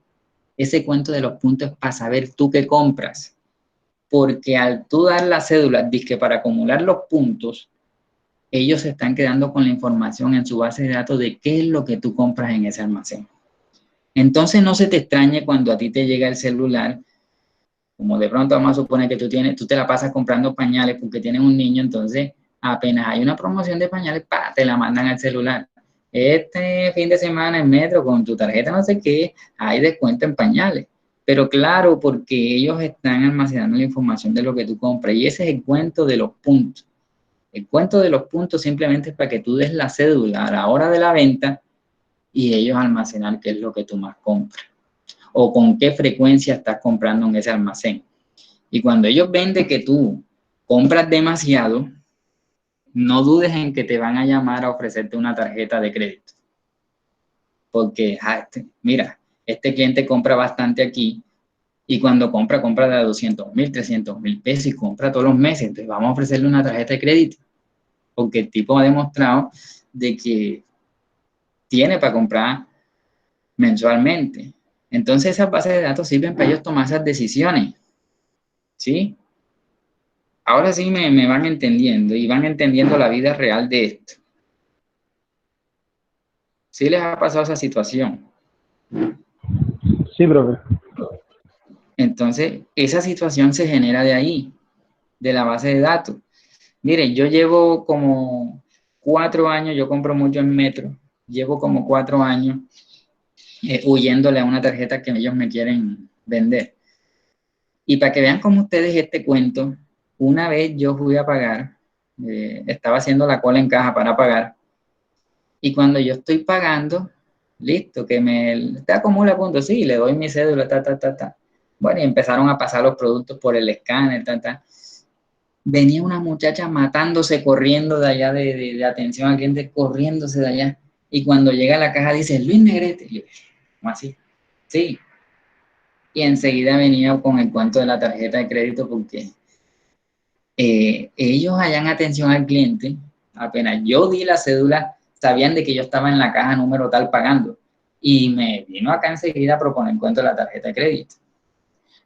Ese cuento de los puntos es para saber tú qué compras. Porque al tú dar la cédula, dizque para acumular los puntos, ellos se están quedando con la información en su base de datos de qué es lo que tú compras en ese almacén. Entonces no se te extrañe cuando a ti te llega el celular, como de pronto vamos a suponer que tú te la pasas comprando pañales porque tienes un niño, entonces apenas hay una promoción de pañales, te la mandan al celular. Este fin de semana en Metro con tu tarjeta no sé qué, hay descuento en pañales. Pero claro, porque ellos están almacenando la información de lo que tú compras y ese es el cuento de los puntos. El cuento de los puntos simplemente es para que tú des la cédula a la hora de la venta y ellos almacenar qué es lo que tú más compras o con qué frecuencia estás comprando en ese almacén. Y cuando ellos ven de que tú compras demasiado, no dudes en que te van a llamar a ofrecerte una tarjeta de crédito. Porque, mira, este cliente compra bastante aquí y cuando compra de 200,000, 300,000 pesos y compra todos los meses. Entonces vamos a ofrecerle una tarjeta de crédito. Porque el tipo ha demostrado de que tiene para comprar mensualmente. Entonces esas bases de datos sirven para ellos tomar esas decisiones. ¿Sí? Ahora sí me van entendiendo y van entendiendo la vida real de esto. ¿Sí les ha pasado esa situación? Sí, profe. Entonces, esa situación se genera de ahí, de la base de datos. Miren, yo llevo como 4 años, yo compro mucho en Metro, llevo como 4 años huyéndole a una tarjeta que ellos me quieren vender. Y para que vean cómo ustedes este cuento, una vez yo fui a pagar, estaba haciendo la cola en caja para pagar, y cuando yo estoy pagando, listo, que te acumula puntos, sí, le doy mi cédula, Bueno, y empezaron a pasar los productos por el escáner, venía una muchacha matándose, corriendo de allá de atención al cliente, corriéndose de allá. Y cuando llega a la caja dice, Luis Negrete. Y yo, ¿cómo así? Sí. Y enseguida venía con el cuento de la tarjeta de crédito porque ellos allá en atención al cliente, apenas yo di la cédula, sabían de que yo estaba en la caja número tal pagando. Y me vino acá enseguida a proponer el cuento de la tarjeta de crédito.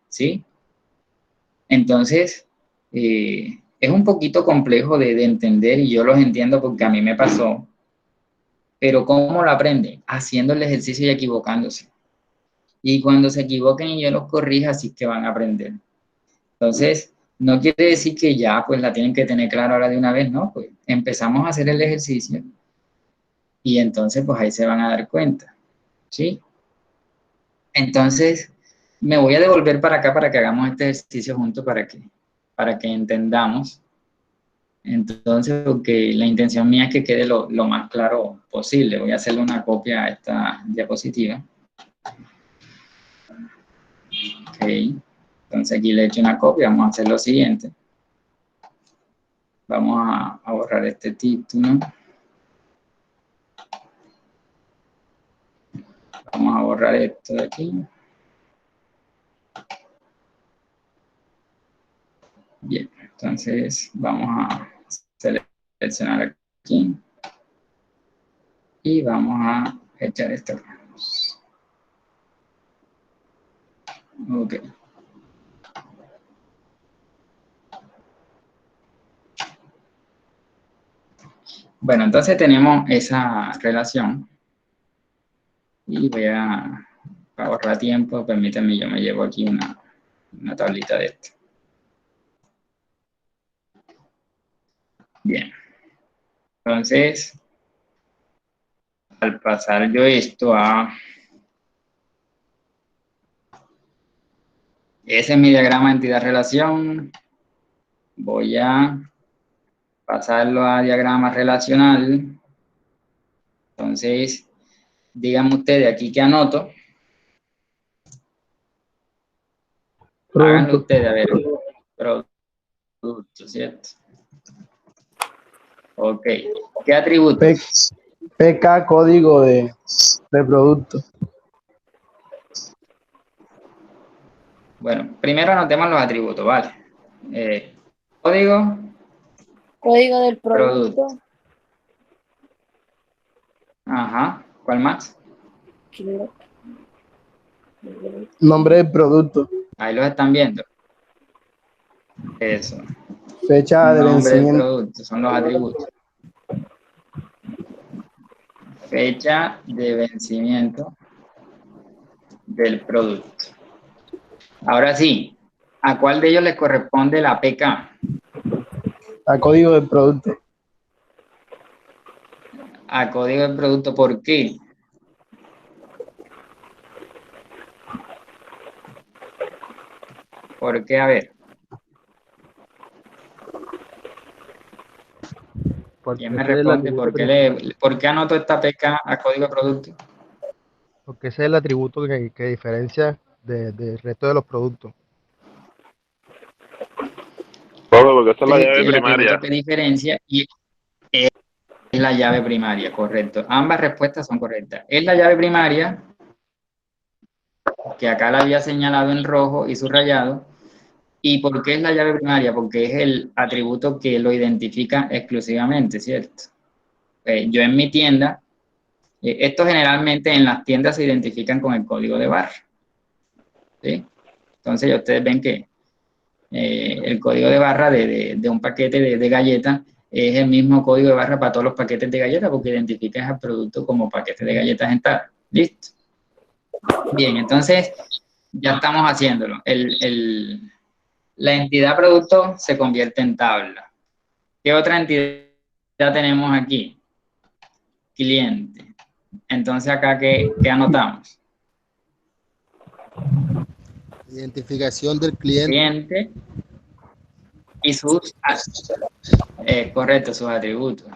¿Sí? Entonces, es un poquito complejo de entender y yo los entiendo porque a mí me pasó. Pero ¿cómo lo aprenden? Haciendo el ejercicio y equivocándose. Y cuando se equivoquen y yo los corrija, así que van a aprender. Entonces, no quiere decir que ya pues la tienen que tener clara ahora de una vez, ¿no? Pues empezamos a hacer el ejercicio y entonces pues ahí se van a dar cuenta, ¿sí? Entonces, me voy a devolver para acá para que hagamos este ejercicio juntos para que entendamos. Entonces, porque la intención mía es que quede lo más claro posible. Voy a hacerle una copia a esta diapositiva. Ok. Entonces aquí le he hecho una copia. Vamos a hacer lo siguiente. Vamos a borrar este título. Vamos a borrar esto de aquí. Bien, entonces vamos a seleccionar aquí. Y vamos a echar esto. Ok. Bueno, entonces tenemos esa relación. Y voy a ahorrar tiempo, permítanme, yo me llevo aquí una tablita de esto. Bien. Entonces, al pasar yo esto a... Ese es mi diagrama de entidad-relación. Voy a pasarlo a diagrama relacional. Entonces, díganme ustedes aquí que anoto. Háganlo ustedes, a ver. Producto, ¿cierto? Ok. ¿Qué atributos? PK, código de producto. Bueno, primero anotemos los atributos, ¿vale? Código. Código del Producto. producto. Ajá. ¿Cuál más? Nombre del producto. Ahí los están viendo. Eso. Fecha de Nombre del vencimiento. producto, son los atributos. Fecha de vencimiento del producto. Ahora sí, ¿a cuál de ellos les corresponde la PK? A código del producto. A código del producto, ¿por qué? ¿Por qué? A ver. ¿Quién me responde? ¿Por qué anoto esta PK a código de producto? Porque ese es el atributo que diferencia del resto de los productos. Porque esta es la llave El primaria. atributo que diferencia y es la llave primaria, correcto. Ambas respuestas son correctas. Es la llave primaria, que acá la había señalado en rojo y subrayado. ¿Y por qué es la llave primaria? Porque es el atributo que lo identifica exclusivamente, ¿cierto? Yo en mi tienda, esto generalmente en las tiendas se identifican con el código de barra, ¿sí? Entonces ustedes ven que el código de barra de un paquete de galletas es el mismo código de barra para todos los paquetes de galletas porque identifica ese producto como paquete de galletas en tal. ¿Listo? Bien, entonces ya estamos haciéndolo. La entidad producto se convierte en tabla. ¿Qué otra entidad tenemos aquí? Cliente. Entonces acá, ¿qué anotamos? Identificación del cliente. Cliente y sus, correcto, sus atributos.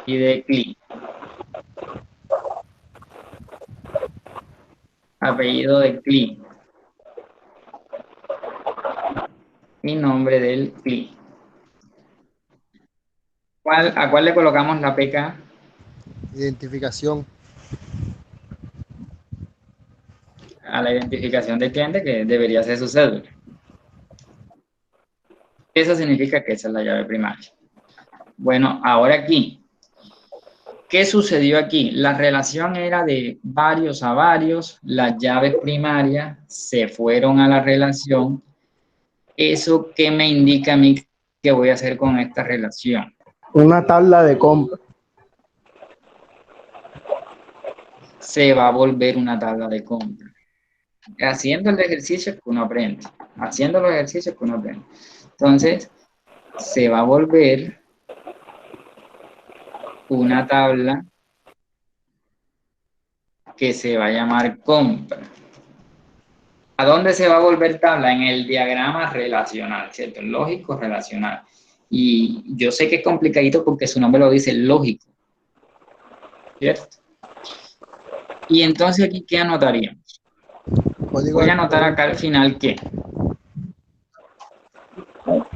Y de clic. apellido de CLI y nombre del CLI. ¿A cuál le colocamos la PK? Identificación. A la identificación del cliente, que debería ser su cédula. Eso significa que esa es la llave primaria. Bueno, ahora aquí, ¿qué sucedió aquí? La relación era de varios a varios, las llaves primarias se fueron a la relación. ¿Eso qué me indica a mí que voy a hacer con esta relación? Una tabla de compra. Se va a volver una tabla de compra. Haciendo el ejercicio que uno aprende. Haciendo los ejercicios que uno aprende. Entonces, se va a volver una tabla que se va a llamar compra. ¿A dónde se va a volver tabla? En el diagrama relacional, ¿cierto? Lógico relacional. Y yo sé que es complicadito porque su nombre lo dice lógico, ¿cierto? Y entonces aquí, ¿qué anotaríamos? Código Voy a del anotar acá al final ¿qué?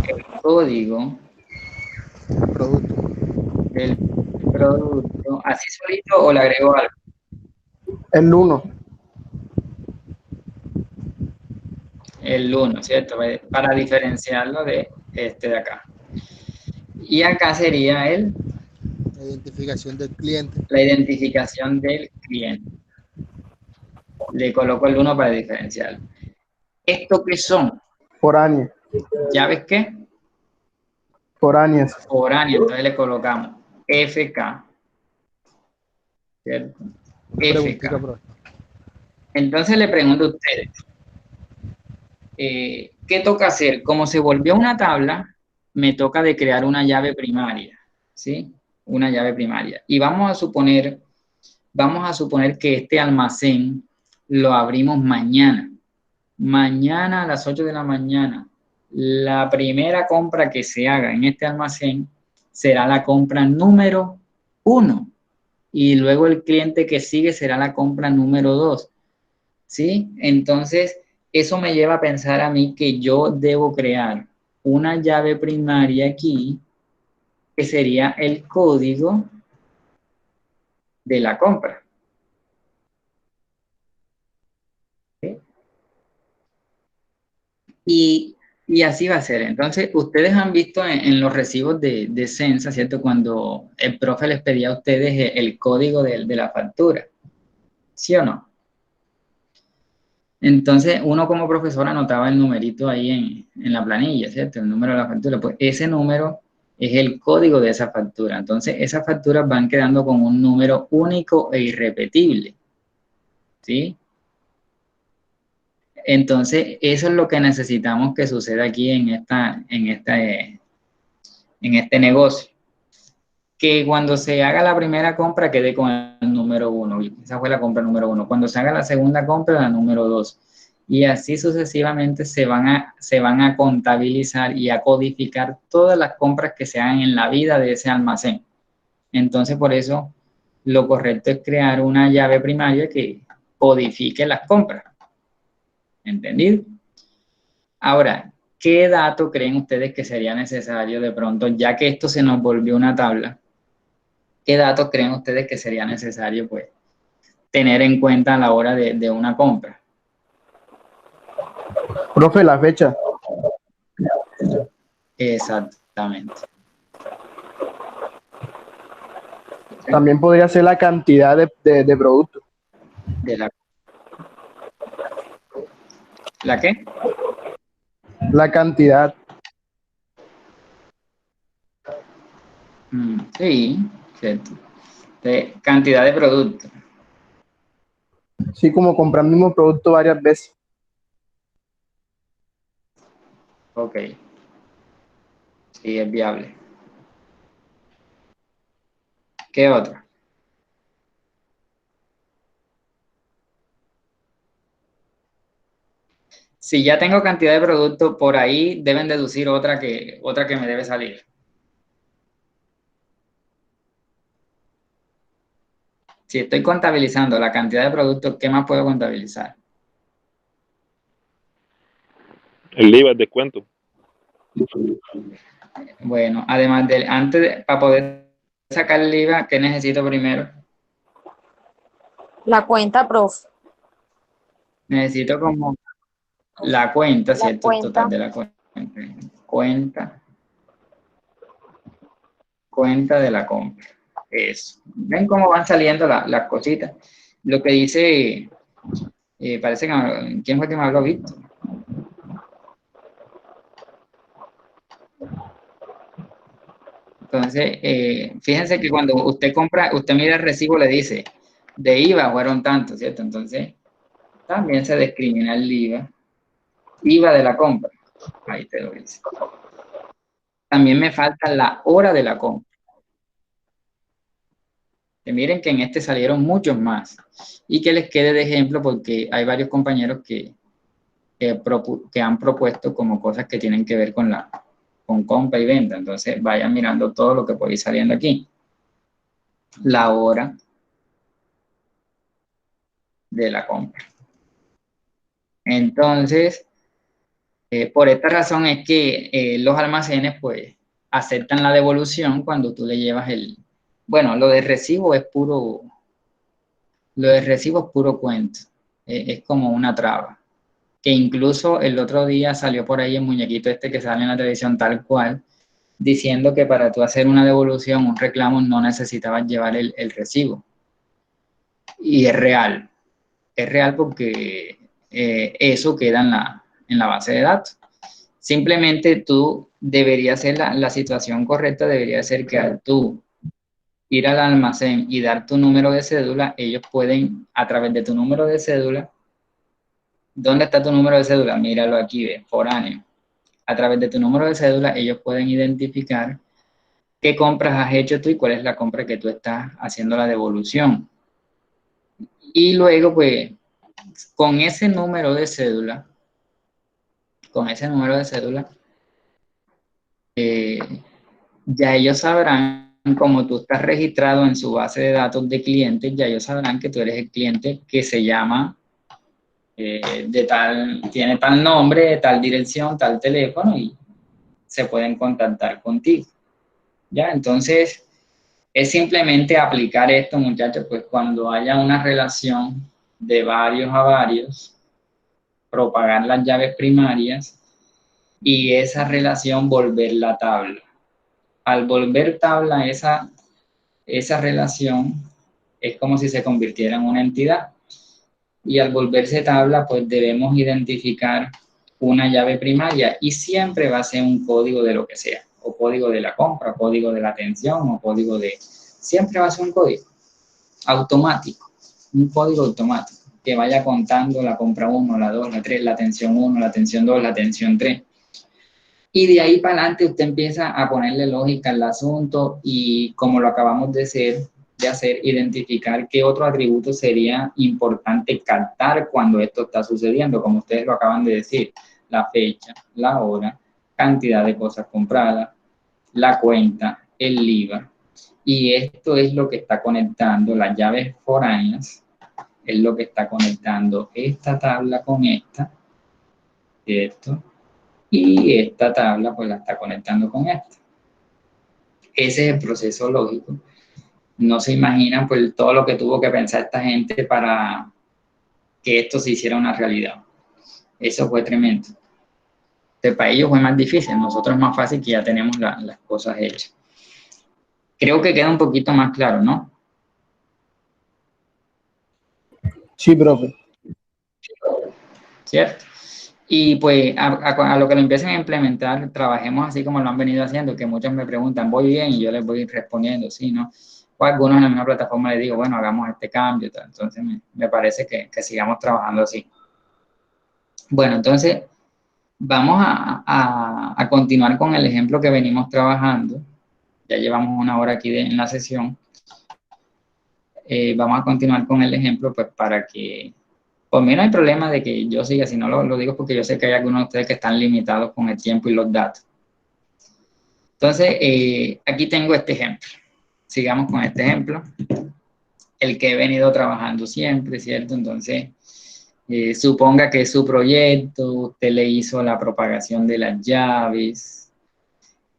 El código producto. del producto, así solito o le agrego algo. El 1. El 1, ¿cierto? Para diferenciarlo de este de acá. Y acá sería La identificación del cliente. la identificación del cliente. Le coloco el 1 para diferenciarlo. ¿Esto qué son? Foráneas. ¿Llaves qué? Foráneas. Foráneo. Entonces le colocamos FK, ¿cierto? Una preguntita, FK. profesor. Entonces le pregunto a ustedes, ¿qué toca hacer? Como se volvió una tabla, me toca de crear una llave primaria, ¿sí? Una llave primaria. Y vamos a suponer que este almacén lo abrimos mañana. Mañana a las 8 de la mañana. La primera compra que se haga en este almacén será la compra número 1. Y luego el cliente que sigue será la compra número 2. ¿Sí? Entonces, eso me lleva a pensar a mí que yo debo crear una llave primaria aquí, que sería el código de la compra. ¿Sí? Y así va a ser. Entonces, ustedes han visto en los recibos de Censa, ¿cierto? Cuando el profe les pedía a ustedes el código de la factura, ¿sí o no? Entonces, uno como profesor anotaba el numerito ahí en la planilla, ¿cierto? El número de la factura. Pues ese número es el código de esa factura. Entonces, esas facturas van quedando con un número único e irrepetible, ¿sí? Entonces, eso es lo que necesitamos que suceda aquí en este negocio. Que cuando se haga la primera compra quede con el número 1. Esa fue la compra número 1. Cuando se haga la segunda compra, la número 2. Y así sucesivamente se van a contabilizar y a codificar todas las compras que se hagan en la vida de ese almacén. Entonces, por eso, lo correcto es crear una llave primaria que codifique las compras. ¿Entendido? Ahora, ¿qué dato creen ustedes que sería necesario de pronto, ya que esto se nos volvió una tabla? ¿Qué datos creen ustedes que sería necesario, pues, tener en cuenta a la hora de una compra? Profe, la fecha. Exactamente. También podría ser la cantidad de productos. De ¿La qué? La cantidad. Sí, cierto. De cantidad de productos. Sí, como comprar el mismo producto varias veces. Ok. Sí, es viable. ¿Qué otra? Si ya tengo cantidad de productos, por ahí deben deducir otra que me debe salir. Si estoy contabilizando la cantidad de productos, ¿qué más puedo contabilizar? El IVA, el descuento. Bueno, además para poder sacar el IVA, ¿qué necesito primero? La cuenta, profe. Necesito como la cuenta, La ¿cierto? El total cuenta. de la cuenta. Cuenta de la compra. Eso. ¿Ven cómo van saliendo las cositas? Lo que dice, parece que, ¿quién fue que me habló, Víctor? Entonces, fíjense que cuando usted compra, usted mira el recibo, le dice, de IVA fueron tantos, ¿cierto? Entonces, también se discrimina el IVA de la compra. Ahí te lo dice. También me falta la hora de la compra. Que miren que en este salieron muchos más. Y que les quede de ejemplo porque hay varios compañeros que han propuesto como cosas que tienen que ver con compra y venta. Entonces, vayan mirando todo lo que puede ir saliendo aquí. La hora de la compra. Entonces, por esta razón es que los almacenes pues aceptan la devolución cuando tú le llevas bueno, lo de recibo es puro cuento, es como una traba, que incluso el otro día salió por ahí el muñequito este que sale en la televisión tal cual, diciendo que para tú hacer una devolución, un reclamo, no necesitabas llevar el recibo. Y es real porque eso queda en la base de datos. Simplemente tú deberías ser la situación correcta, debería ser que al tú ir al almacén y dar tu número de cédula, ellos pueden, a través de tu número de cédula, ¿dónde está tu número de cédula? Míralo aquí, ve, foráneo. A través de tu número de cédula, ellos pueden identificar qué compras has hecho tú y cuál es la compra que tú estás haciendo la devolución. Y luego, pues, con ese número de cédula, ya ellos sabrán, como tú estás registrado en su base de datos de clientes, ya ellos sabrán que tú eres el cliente que se llama tiene tal nombre, tal dirección, tal teléfono y se pueden contactar contigo. ¿Ya? Entonces, es simplemente aplicar esto, muchachos, pues cuando haya una relación de varios a varios, propagar las llaves primarias y esa relación volver la tabla. Al volver tabla esa relación es como si se convirtiera en una entidad. Y al volverse tabla, pues debemos identificar una llave primaria y siempre va a ser un código de lo que sea, o código de la compra, código de la atención, o código siempre va a ser un código automático, un código automático que vaya contando la compra 1, la 2, la 3, la atención 1, la atención 2, la atención 3. Y de ahí para adelante usted empieza a ponerle lógica al asunto y como lo acabamos de hacer, identificar qué otro atributo sería importante captar cuando esto está sucediendo, como ustedes lo acaban de decir, la fecha, la hora, cantidad de cosas compradas, la cuenta, el IVA. Y esto es lo que está conectando las llaves foráneas, es lo que está conectando esta tabla con esta, ¿cierto? Y esta tabla pues la está conectando con esta. Ese es el proceso lógico. No se imaginan pues todo lo que tuvo que pensar esta gente para que esto se hiciera una realidad. Eso fue tremendo. Entonces, para ellos fue más difícil, nosotros es más fácil que ya tenemos las cosas hechas. Creo que queda un poquito más claro, ¿no? Sí, profe. ¿Cierto? Y pues a lo que lo empiecen a implementar, trabajemos así como lo han venido haciendo, que muchos me preguntan, ¿voy bien? Y yo les voy respondiendo, sí, ¿no? O algunos en la misma plataforma les digo, bueno, hagamos este cambio. Tal. Entonces me parece que sigamos trabajando así. Bueno, entonces vamos a continuar con el ejemplo que venimos trabajando. Ya llevamos una hora aquí en la sesión. Vamos a continuar con el ejemplo pues para que por mí no hay problema de que yo siga, si no lo digo porque yo sé que hay algunos de ustedes que están limitados con el tiempo y los datos. Entonces, aquí tengo este ejemplo. Sigamos con este ejemplo. El que he venido trabajando siempre, ¿cierto? Entonces, Suponga que es su proyecto, usted le hizo la propagación de las llaves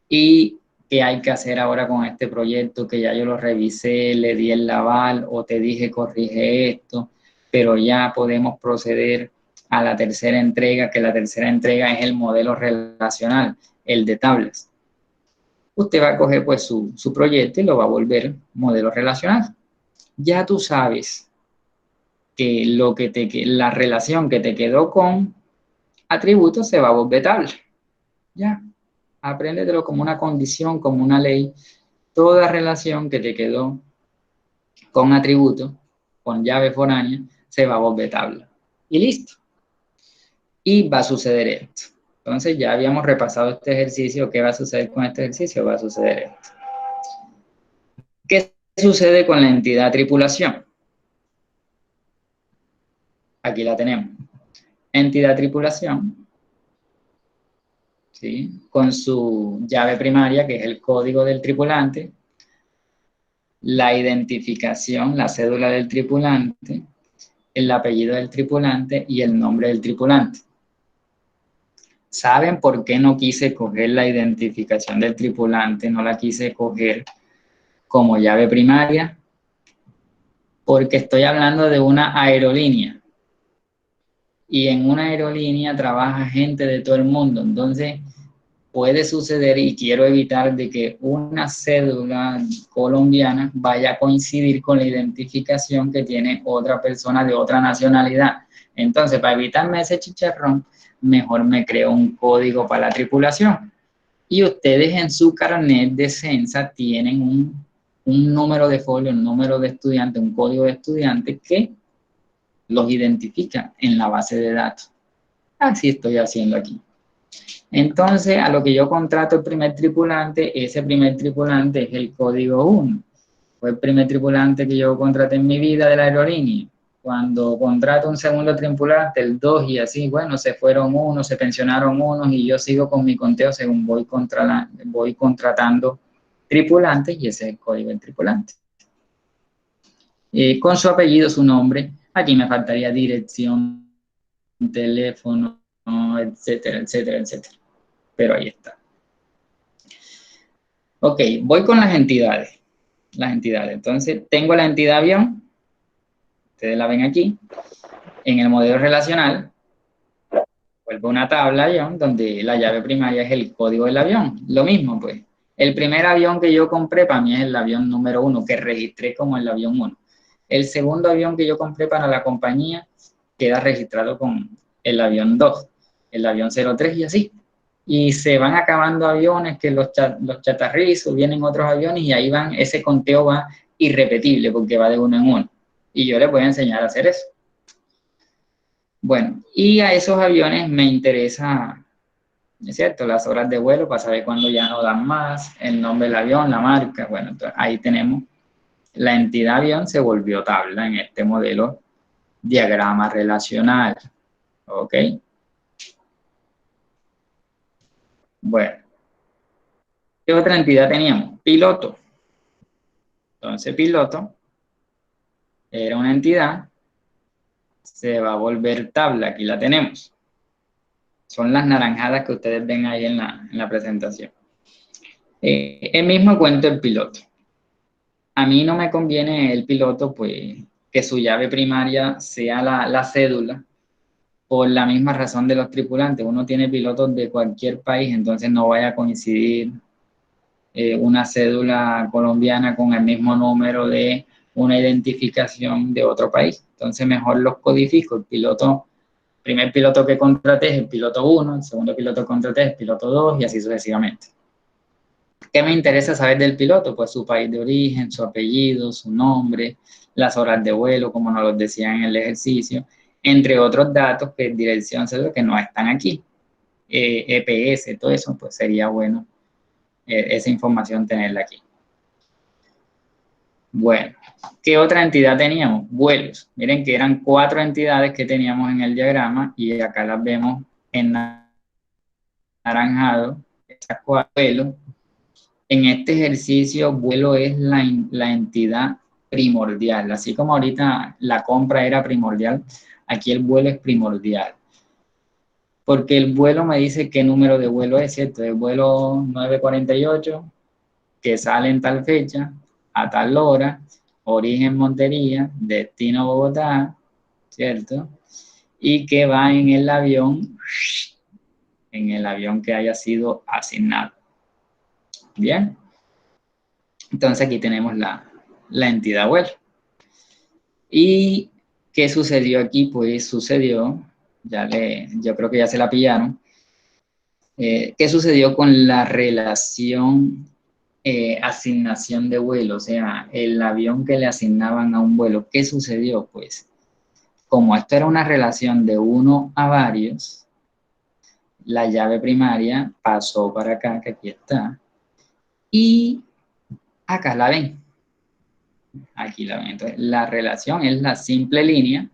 y qué hay que hacer ahora con este proyecto que ya yo lo revisé, le di el aval o te dije corrige esto, pero ya podemos proceder a la tercera entrega, que la tercera entrega es el modelo relacional, el de tablas. Usted va a coger pues su proyecto y lo va a volver modelo relacional. Ya tú sabes que la relación que te quedó con atributos se va a volver tabla. Ya, apréndetelo como una condición, como una ley. Toda relación que te quedó con atributos, con llave foránea, se va a volver tabla. Y listo. Y va a suceder esto. Entonces ya habíamos repasado este ejercicio. ¿Qué va a suceder con este ejercicio? Va a suceder esto. ¿Qué sucede con la entidad tripulación? Aquí la tenemos. Entidad tripulación, ¿sí? Con su llave primaria, que es el código del tripulante, la identificación, la cédula del tripulante, el apellido del tripulante y el nombre del tripulante. ¿Saben por qué no quise coger la identificación del tripulante? No la quise coger como llave primaria, porque estoy hablando de una aerolínea. Y en una aerolínea trabaja gente de todo el mundo. Entonces, puede suceder, y quiero evitar de que una cédula colombiana vaya a coincidir con la identificación que tiene otra persona de otra nacionalidad. Entonces, para evitarme ese chicharrón, mejor me creo un código para la tripulación. Y ustedes en su carnet de censa tienen un número de folio, un número de estudiante, un código de estudiante que los identifica en la base de datos. Así estoy haciendo aquí. Entonces, a lo que yo contrato el primer tripulante, ese primer tripulante es el código 1. Fue el primer tripulante que yo contraté en mi vida de la aerolínea. Cuando contrato un segundo tripulante, el 2 y así, bueno, se fueron unos, se pensionaron unos y yo sigo con mi conteo según voy contratando tripulantes y ese es el código del tripulante. Con su apellido, su nombre, aquí me faltaría dirección, teléfono, etcétera, etcétera, etcétera. Pero ahí está. Ok, voy con las entidades. Entonces, tengo la entidad avión. Ustedes la ven aquí. En el modelo relacional, vuelvo a una tabla avión donde la llave primaria es el código del avión. Lo mismo, pues. El primer avión que yo compré para mí es el avión número 1, que registré como el avión 1. El segundo avión que yo compré para la compañía queda registrado con el avión 2, el avión 03 y así. Y se van acabando aviones que los chatarrizos, vienen otros aviones y ahí van, ese conteo va irrepetible porque va de uno en uno. Y yo les voy a enseñar a hacer eso. Bueno, y a esos aviones me interesa, ¿es cierto?, las horas de vuelo para saber cuándo ya no dan más, el nombre del avión, la marca. Bueno, entonces ahí tenemos, la entidad avión se volvió tabla en este modelo diagrama relacional. ¿Ok? Bueno, ¿qué otra entidad teníamos? Piloto. Entonces, piloto era una entidad, se va a volver tabla, aquí la tenemos. Son las naranjadas que ustedes ven ahí en la presentación. El mismo cuento del piloto. A mí no me conviene el piloto, pues, que su llave primaria sea la cédula, por la misma razón de los tripulantes. Uno tiene pilotos de cualquier país, entonces no vaya a coincidir una cédula colombiana con el mismo número de una identificación de otro país. Entonces mejor los codifico. El primer piloto que contraté es el piloto 1, el segundo piloto que contraté es el piloto 2 y así sucesivamente. ¿Qué me interesa saber del piloto? Pues su país de origen, su apellido, su nombre, las horas de vuelo, como nos lo decían en el ejercicio, entre otros datos que dirección cédula que no están aquí. EPS, todo eso, pues sería bueno esa información tenerla aquí. Bueno, ¿qué otra entidad teníamos? Vuelos. Miren que eran 4 entidades que teníamos en el diagrama y acá las vemos en naranjado. Estas 4 vuelos. En este ejercicio, vuelo es la entidad primordial. Así como ahorita la compra era primordial, aquí el vuelo es primordial. Porque el vuelo me dice qué número de vuelo es, ¿cierto? El vuelo 948, que sale en tal fecha, a tal hora, origen Montería, destino Bogotá, ¿cierto? Y que va en el avión que haya sido asignado. Bien. Entonces aquí tenemos la entidad vuelo. ¿Y qué sucedió aquí? Pues sucedió, yo creo que ya se la pillaron. ¿Qué sucedió con la relación asignación de vuelo? O sea, el avión que le asignaban a un vuelo. ¿Qué sucedió? Pues, como esto era una relación de uno a varios, la llave primaria pasó para acá, que aquí está, y acá la ven. Aquí la ven. Entonces, la relación es la simple línea,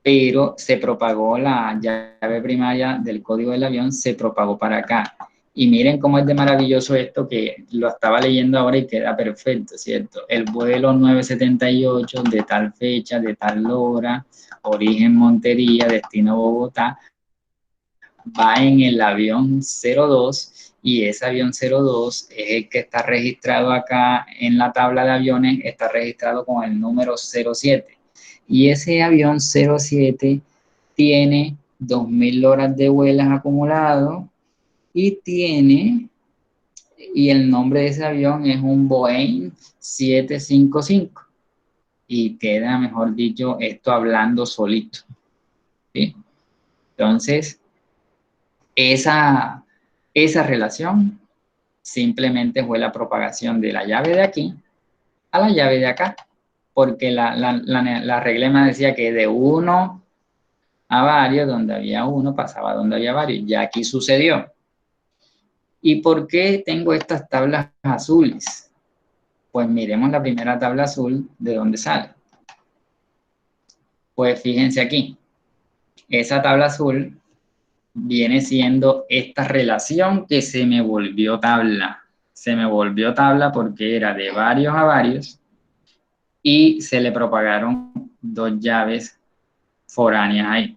pero se propagó la llave primaria del código del avión, se propagó para acá. Y miren cómo es de maravilloso esto, que lo estaba leyendo ahora y queda perfecto, ¿cierto? El vuelo 978 de tal fecha, de tal hora, origen Montería, destino Bogotá, va en el avión 02 y ese avión 02 es el que está registrado acá en la tabla de aviones, está registrado con el número 07. Y ese avión 07 tiene 2.000 horas de vuelos acumulados y el nombre de ese avión es un Boeing 755. Y queda, mejor dicho, esto hablando solito, ¿sí? Entonces, esa relación simplemente fue la propagación de la llave de aquí a la llave de acá, porque la reglema decía que de uno a varios, donde había uno, pasaba donde había varios. Ya aquí sucedió. ¿Y por qué tengo estas tablas azules? Pues miremos la primera tabla azul, ¿de dónde sale? Pues fíjense aquí. Esa tabla azul viene siendo esta relación que se me volvió tabla. Se me volvió tabla porque era de varios a varios y se le propagaron dos llaves foráneas ahí.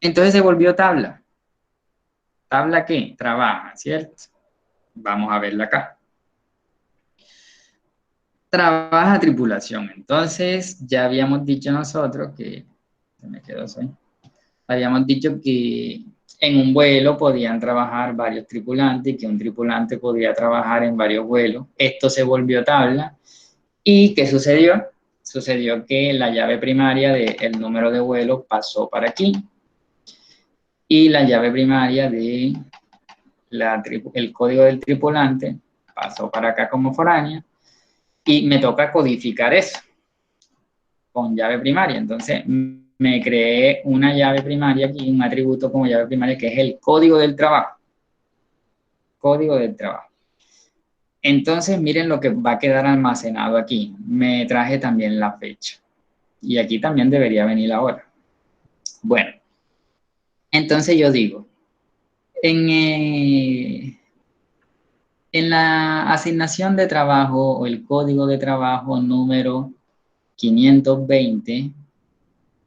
Entonces se volvió tabla. ¿Tabla qué? Trabaja, ¿cierto? Vamos a verla acá. Trabaja tripulación. Entonces ya habíamos dicho nosotros que, se me quedó eso ahí. Habíamos dicho que en un vuelo podían trabajar varios tripulantes y que un tripulante podía trabajar en varios vuelos. Esto se volvió tabla. ¿Y qué sucedió? Sucedió que la llave primaria del número de vuelo pasó para aquí y la llave primaria del código del tripulante pasó para acá como foránea y me toca codificar eso con llave primaria. Entonces me creé una llave primaria aquí, un atributo como llave primaria que es el código del trabajo. Código del trabajo. Entonces miren lo que va a quedar almacenado aquí. Me traje también la fecha. Y aquí también debería venir la hora. Bueno, entonces yo digo, en la asignación de trabajo o el código de trabajo número 520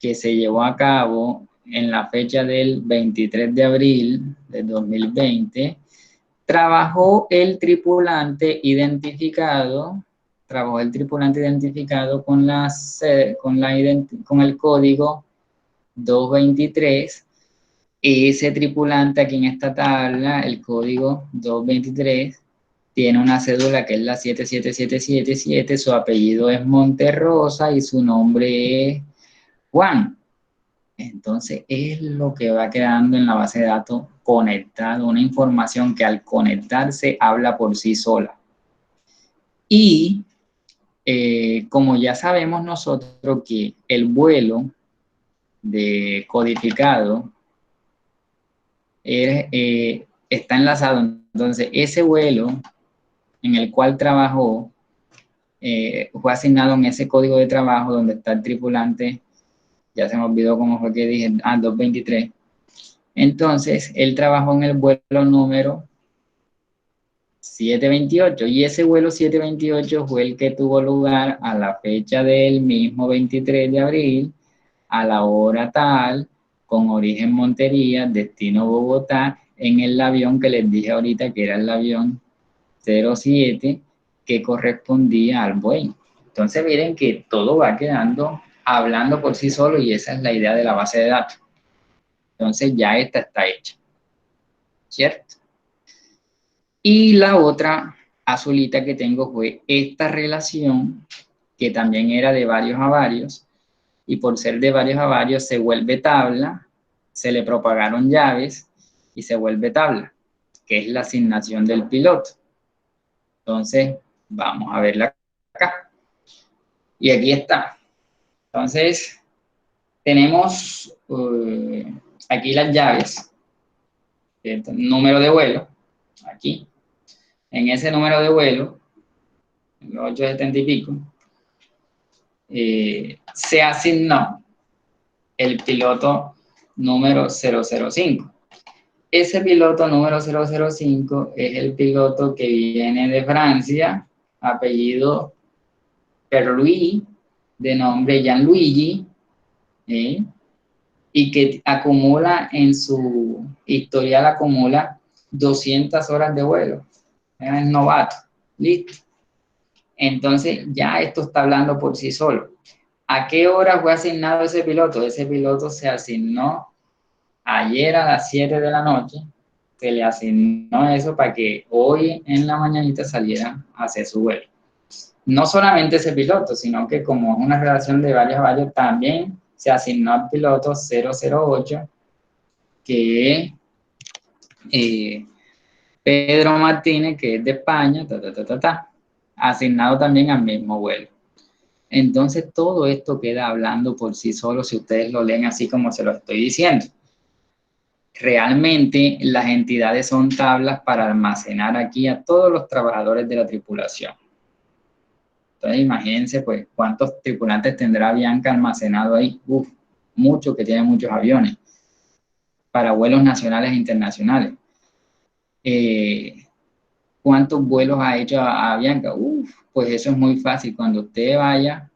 que se llevó a cabo en la fecha del 23 de abril de 2020, trabajó el tripulante identificado con el código 223. Ese tripulante aquí en esta tabla, el código 223, tiene una cédula que es la 77777, su apellido es Monterrosa y su nombre es Juan. Entonces es lo que va quedando en la base de datos conectado, una información que al conectarse habla por sí sola. Y como ya sabemos nosotros que el vuelo de codificado está enlazado, entonces ese vuelo en el cual trabajó fue asignado en ese código de trabajo donde está el tripulante, ya se me olvidó cómo fue que dije, 223. Entonces, él trabajó en el vuelo número 728 y ese vuelo 728 fue el que tuvo lugar a la fecha del mismo 23 de abril a la hora tal, con origen Montería, destino Bogotá, en el avión que les dije ahorita que era el avión 07 que correspondía al Boeing. Entonces miren que todo va quedando hablando por sí solo y esa es la idea de la base de datos. Entonces ya esta está hecha, ¿cierto? Y la otra azulita que tengo fue esta relación que también era de varios a varios y por ser de varios a varios se vuelve tabla, se le propagaron llaves y se vuelve tabla, que es la asignación del piloto. Entonces, vamos a verla acá. Y aquí está. Entonces, tenemos aquí las llaves, número de vuelo, aquí. En ese número de vuelo, los 870 y pico, se asignó el piloto número 005. Ese piloto número 005 es el piloto que viene de Francia, apellido Perluis, de nombre Gianluigi, y que acumula en su historial, acumula 200 horas de vuelo. Es novato, listo. Entonces ya esto está hablando por sí solo. ¿A qué hora fue asignado ese piloto? Ese piloto se asignó ayer a las 7 de la noche, se le asignó eso para que hoy en la mañanita saliera a hacer su vuelo. No solamente ese piloto, sino que como es una relación de varios a varios, también se asignó al piloto 008, que es Pedro Martínez, que es de España, asignado también al mismo vuelo. Entonces todo esto queda hablando por sí solo si ustedes lo leen así como se lo estoy diciendo. Realmente las entidades son tablas para almacenar aquí a todos los trabajadores de la tripulación. Entonces imagínense pues cuántos tripulantes tendrá Avianca almacenado ahí. Mucho, que tiene muchos aviones para vuelos nacionales e internacionales. ¿Cuántos vuelos ha hecho a Avianca? Pues eso es muy fácil. Cuando usted vaya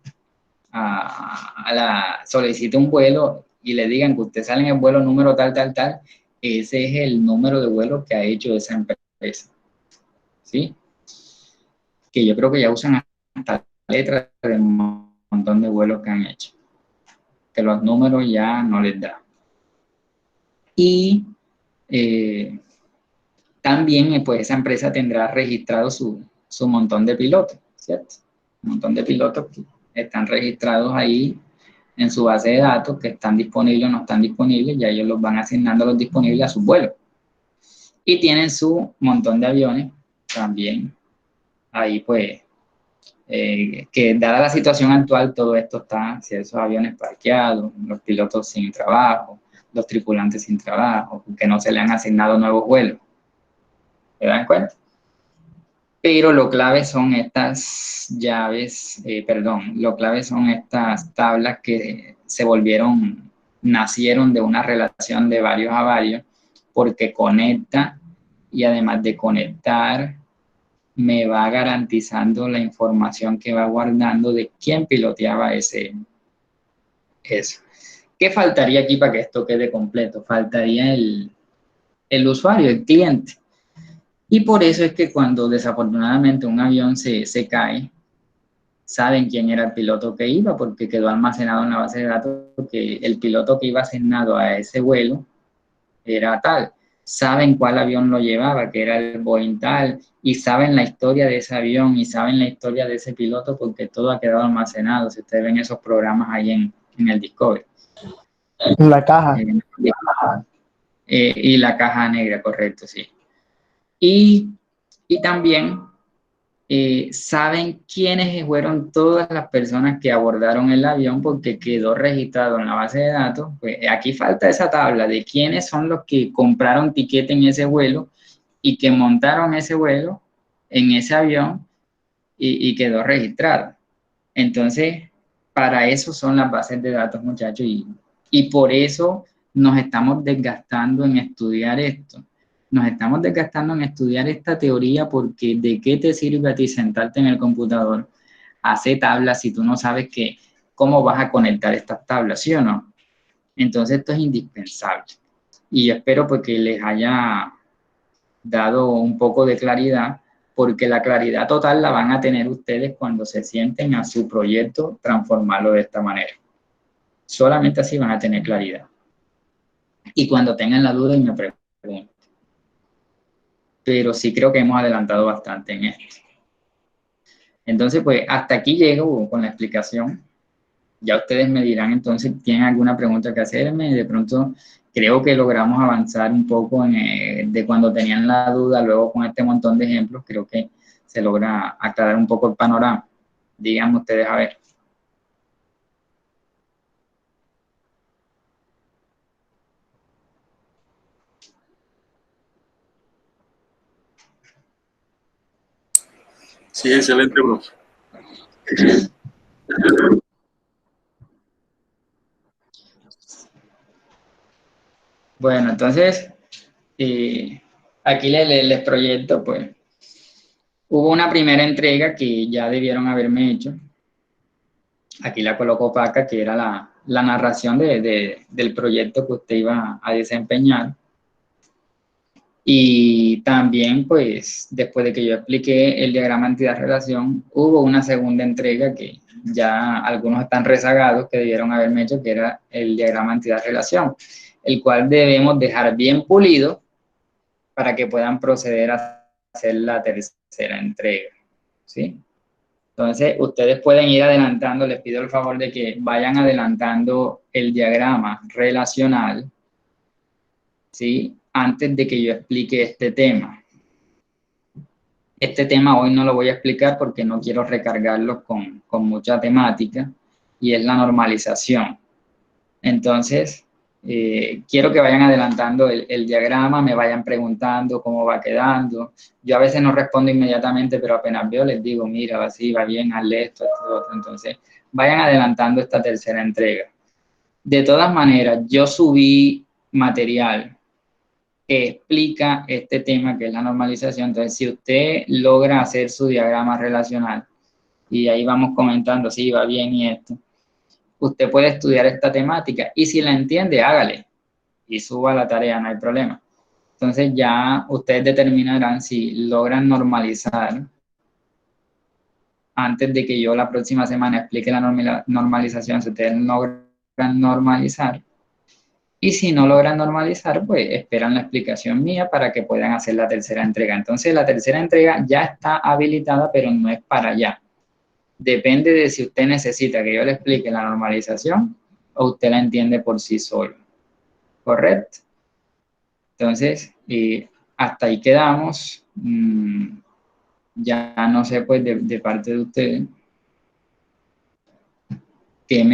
solicite un vuelo y le digan que usted sale en el vuelo número tal, ese es el número de vuelo que ha hecho esa empresa. ¿Sí? Que yo creo que ya usan hasta letras de un montón de vuelos que han hecho. Que los números ya no les da. Y también pues esa empresa tendrá registrado su montón de pilotos, ¿cierto? Un montón de pilotos que están registrados ahí en su base de datos, que están disponibles o no están disponibles, ya ellos los van asignando los disponibles a sus vuelos. Y tienen su montón de aviones también ahí pues, que dada la situación actual, todo esto está, si esos aviones parqueados, los pilotos sin trabajo, los tripulantes sin trabajo, que no se le han asignado nuevos vuelos. ¿Se dan cuenta? Pero lo clave son estas llaves, lo clave son estas tablas que nacieron de una relación de varios a varios, porque conecta y además de conectar, me va garantizando la información que va guardando de quién piloteaba eso. ¿Qué faltaría aquí para que esto quede completo? Faltaría el usuario, el cliente. Y por eso es que cuando desafortunadamente un avión se cae, saben quién era el piloto que iba, porque quedó almacenado en la base de datos que el piloto que iba asignado a ese vuelo era tal. Saben cuál avión lo llevaba, que era el Boeing tal, y saben la historia de ese avión y saben la historia de ese piloto porque todo ha quedado almacenado. Si ustedes ven esos programas ahí en el Discovery. La caja. Y la caja negra, correcto, sí. Y también saben quiénes fueron todas las personas que abordaron el avión porque quedó registrado en la base de datos. Pues aquí falta esa tabla de quiénes son los que compraron tiquete en ese vuelo y que montaron ese vuelo en ese avión y quedó registrado. Entonces, para eso son las bases de datos, muchachos, y por eso nos estamos desgastando en estudiar esto. Nos estamos desgastando en estudiar esta teoría porque ¿de qué te sirve a ti sentarte en el computador, hacer tablas si tú no sabes que cómo vas a conectar estas tablas, ¿sí o no? Entonces esto es indispensable. Y yo espero pues, que les haya dado un poco de claridad, porque la claridad total la van a tener ustedes cuando se sienten a su proyecto transformarlo de esta manera. Solamente así van a tener claridad. Y cuando tengan la duda y me pregunten. Pero sí creo que hemos adelantado bastante en esto. Entonces, pues hasta aquí llego con la explicación. Ya ustedes me dirán entonces, ¿tienen alguna pregunta que hacerme? De pronto creo que logramos avanzar un poco de cuando tenían la duda, luego con este montón de ejemplos, creo que se logra aclarar un poco el panorama. Díganme ustedes a ver. Sí, excelente, profe. Bueno, entonces, aquí les proyecto, pues, hubo una primera entrega que ya debieron haberme hecho. Aquí la coloco opaca, que era la narración del proyecto que usted iba a desempeñar. Y también, pues, después de que yo expliqué el diagrama entidad-relación, hubo una segunda entrega que ya algunos están rezagados, que debieron haberme hecho, que era el diagrama entidad-relación, el cual debemos dejar bien pulido para que puedan proceder a hacer la tercera entrega, ¿sí? Entonces, ustedes pueden ir adelantando, les pido el favor de que vayan adelantando el diagrama relacional, ¿sí? Antes de que yo explique este tema. Este tema hoy no lo voy a explicar porque no quiero recargarlo con mucha temática, y es la normalización. Entonces, quiero que vayan adelantando el diagrama, me vayan preguntando cómo va quedando. Yo a veces no respondo inmediatamente, pero apenas veo les digo, mira, así va bien, hazle esto, esto, otro. Entonces, vayan adelantando esta tercera entrega. De todas maneras, yo subí material que explica este tema que es la normalización. Entonces, si usted logra hacer su diagrama relacional, y ahí vamos comentando si va bien y esto, usted puede estudiar esta temática, y si la entiende, hágale y suba la tarea, no hay problema. Entonces ya ustedes determinarán si logran normalizar antes de que yo la próxima semana explique la normalización, si ustedes logran normalizar. Y si no logran normalizar, pues esperan la explicación mía para que puedan hacer la tercera entrega. Entonces la tercera entrega ya está habilitada, pero no es para allá. Depende de si usted necesita que yo le explique la normalización o usted la entiende por sí solo. ¿Correcto? Entonces, hasta ahí quedamos. Ya no sé, pues, de parte de ustedes, ¿qué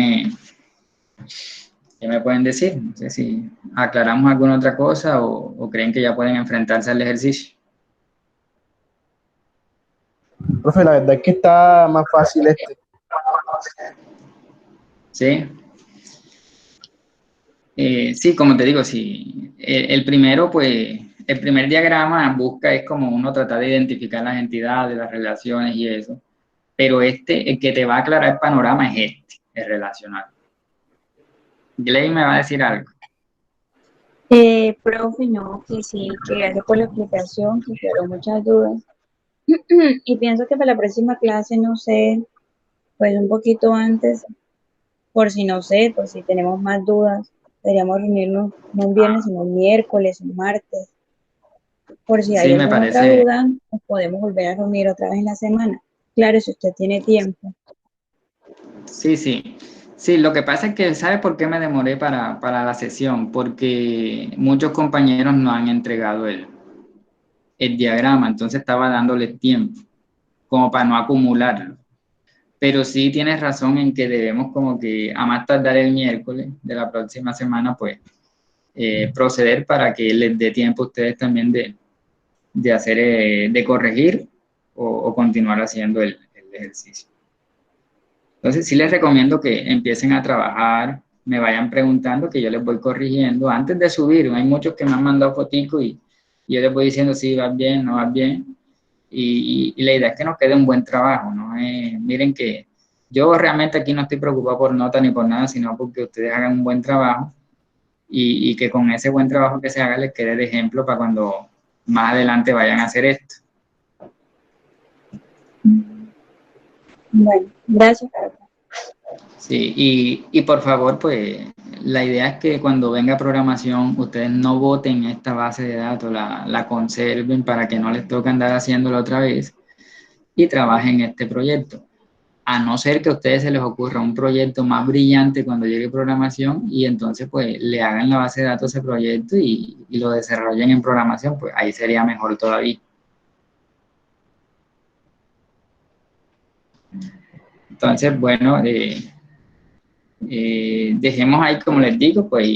me pueden decir? No sé si aclaramos alguna otra cosa o creen que ya pueden enfrentarse al ejercicio. Profe, la verdad es que está más fácil este. ¿Sí? Sí, como te digo, sí. El primero, pues, el primer diagrama busca es como uno tratar de identificar las entidades, las relaciones y eso. Pero el que te va a aclarar el panorama es el relacional. Gley me va a decir algo. Profe, no, que sí, que gracias por la explicación, que quedó muchas dudas. Y pienso que para la próxima clase, no sé, pues un poquito antes, por si no sé, por si tenemos más dudas, deberíamos reunirnos no un viernes, sino un miércoles, un martes. Por si hay Sí, me alguna otra parece. duda, nos podemos volver a reunir otra vez en la semana. Claro, si usted tiene tiempo. Sí, sí. Sí, lo que pasa es que, ¿sabe por qué me demoré para la sesión? Porque muchos compañeros no han entregado el diagrama, entonces estaba dándole tiempo, como para no acumularlo. Pero sí tienes razón en que debemos como que a más tardar el miércoles de la próxima semana, pues, proceder para que les dé tiempo a ustedes también de hacer, de corregir o continuar haciendo el ejercicio. Entonces sí les recomiendo que empiecen a trabajar, me vayan preguntando, que yo les voy corrigiendo antes de subir. Hay muchos que me han mandado fotico y yo les voy diciendo si vas bien, no vas bien. Y la idea es que nos quede un buen trabajo, ¿no? Miren que Yo realmente aquí no estoy preocupado por nota ni por nada, sino porque ustedes hagan un buen trabajo y que con ese buen trabajo que se haga les quede de ejemplo para cuando más adelante vayan a hacer esto. Bueno, gracias. Sí, y por favor, pues la idea es que cuando venga programación, ustedes no boten esta base de datos, la conserven para que no les toque andar haciéndolo otra vez y trabajen este proyecto. A no ser que a ustedes se les ocurra un proyecto más brillante cuando llegue programación y entonces pues le hagan la base de datos a ese proyecto y lo desarrollen en programación, pues ahí sería mejor todavía. Entonces, bueno, dejemos ahí como les digo, pues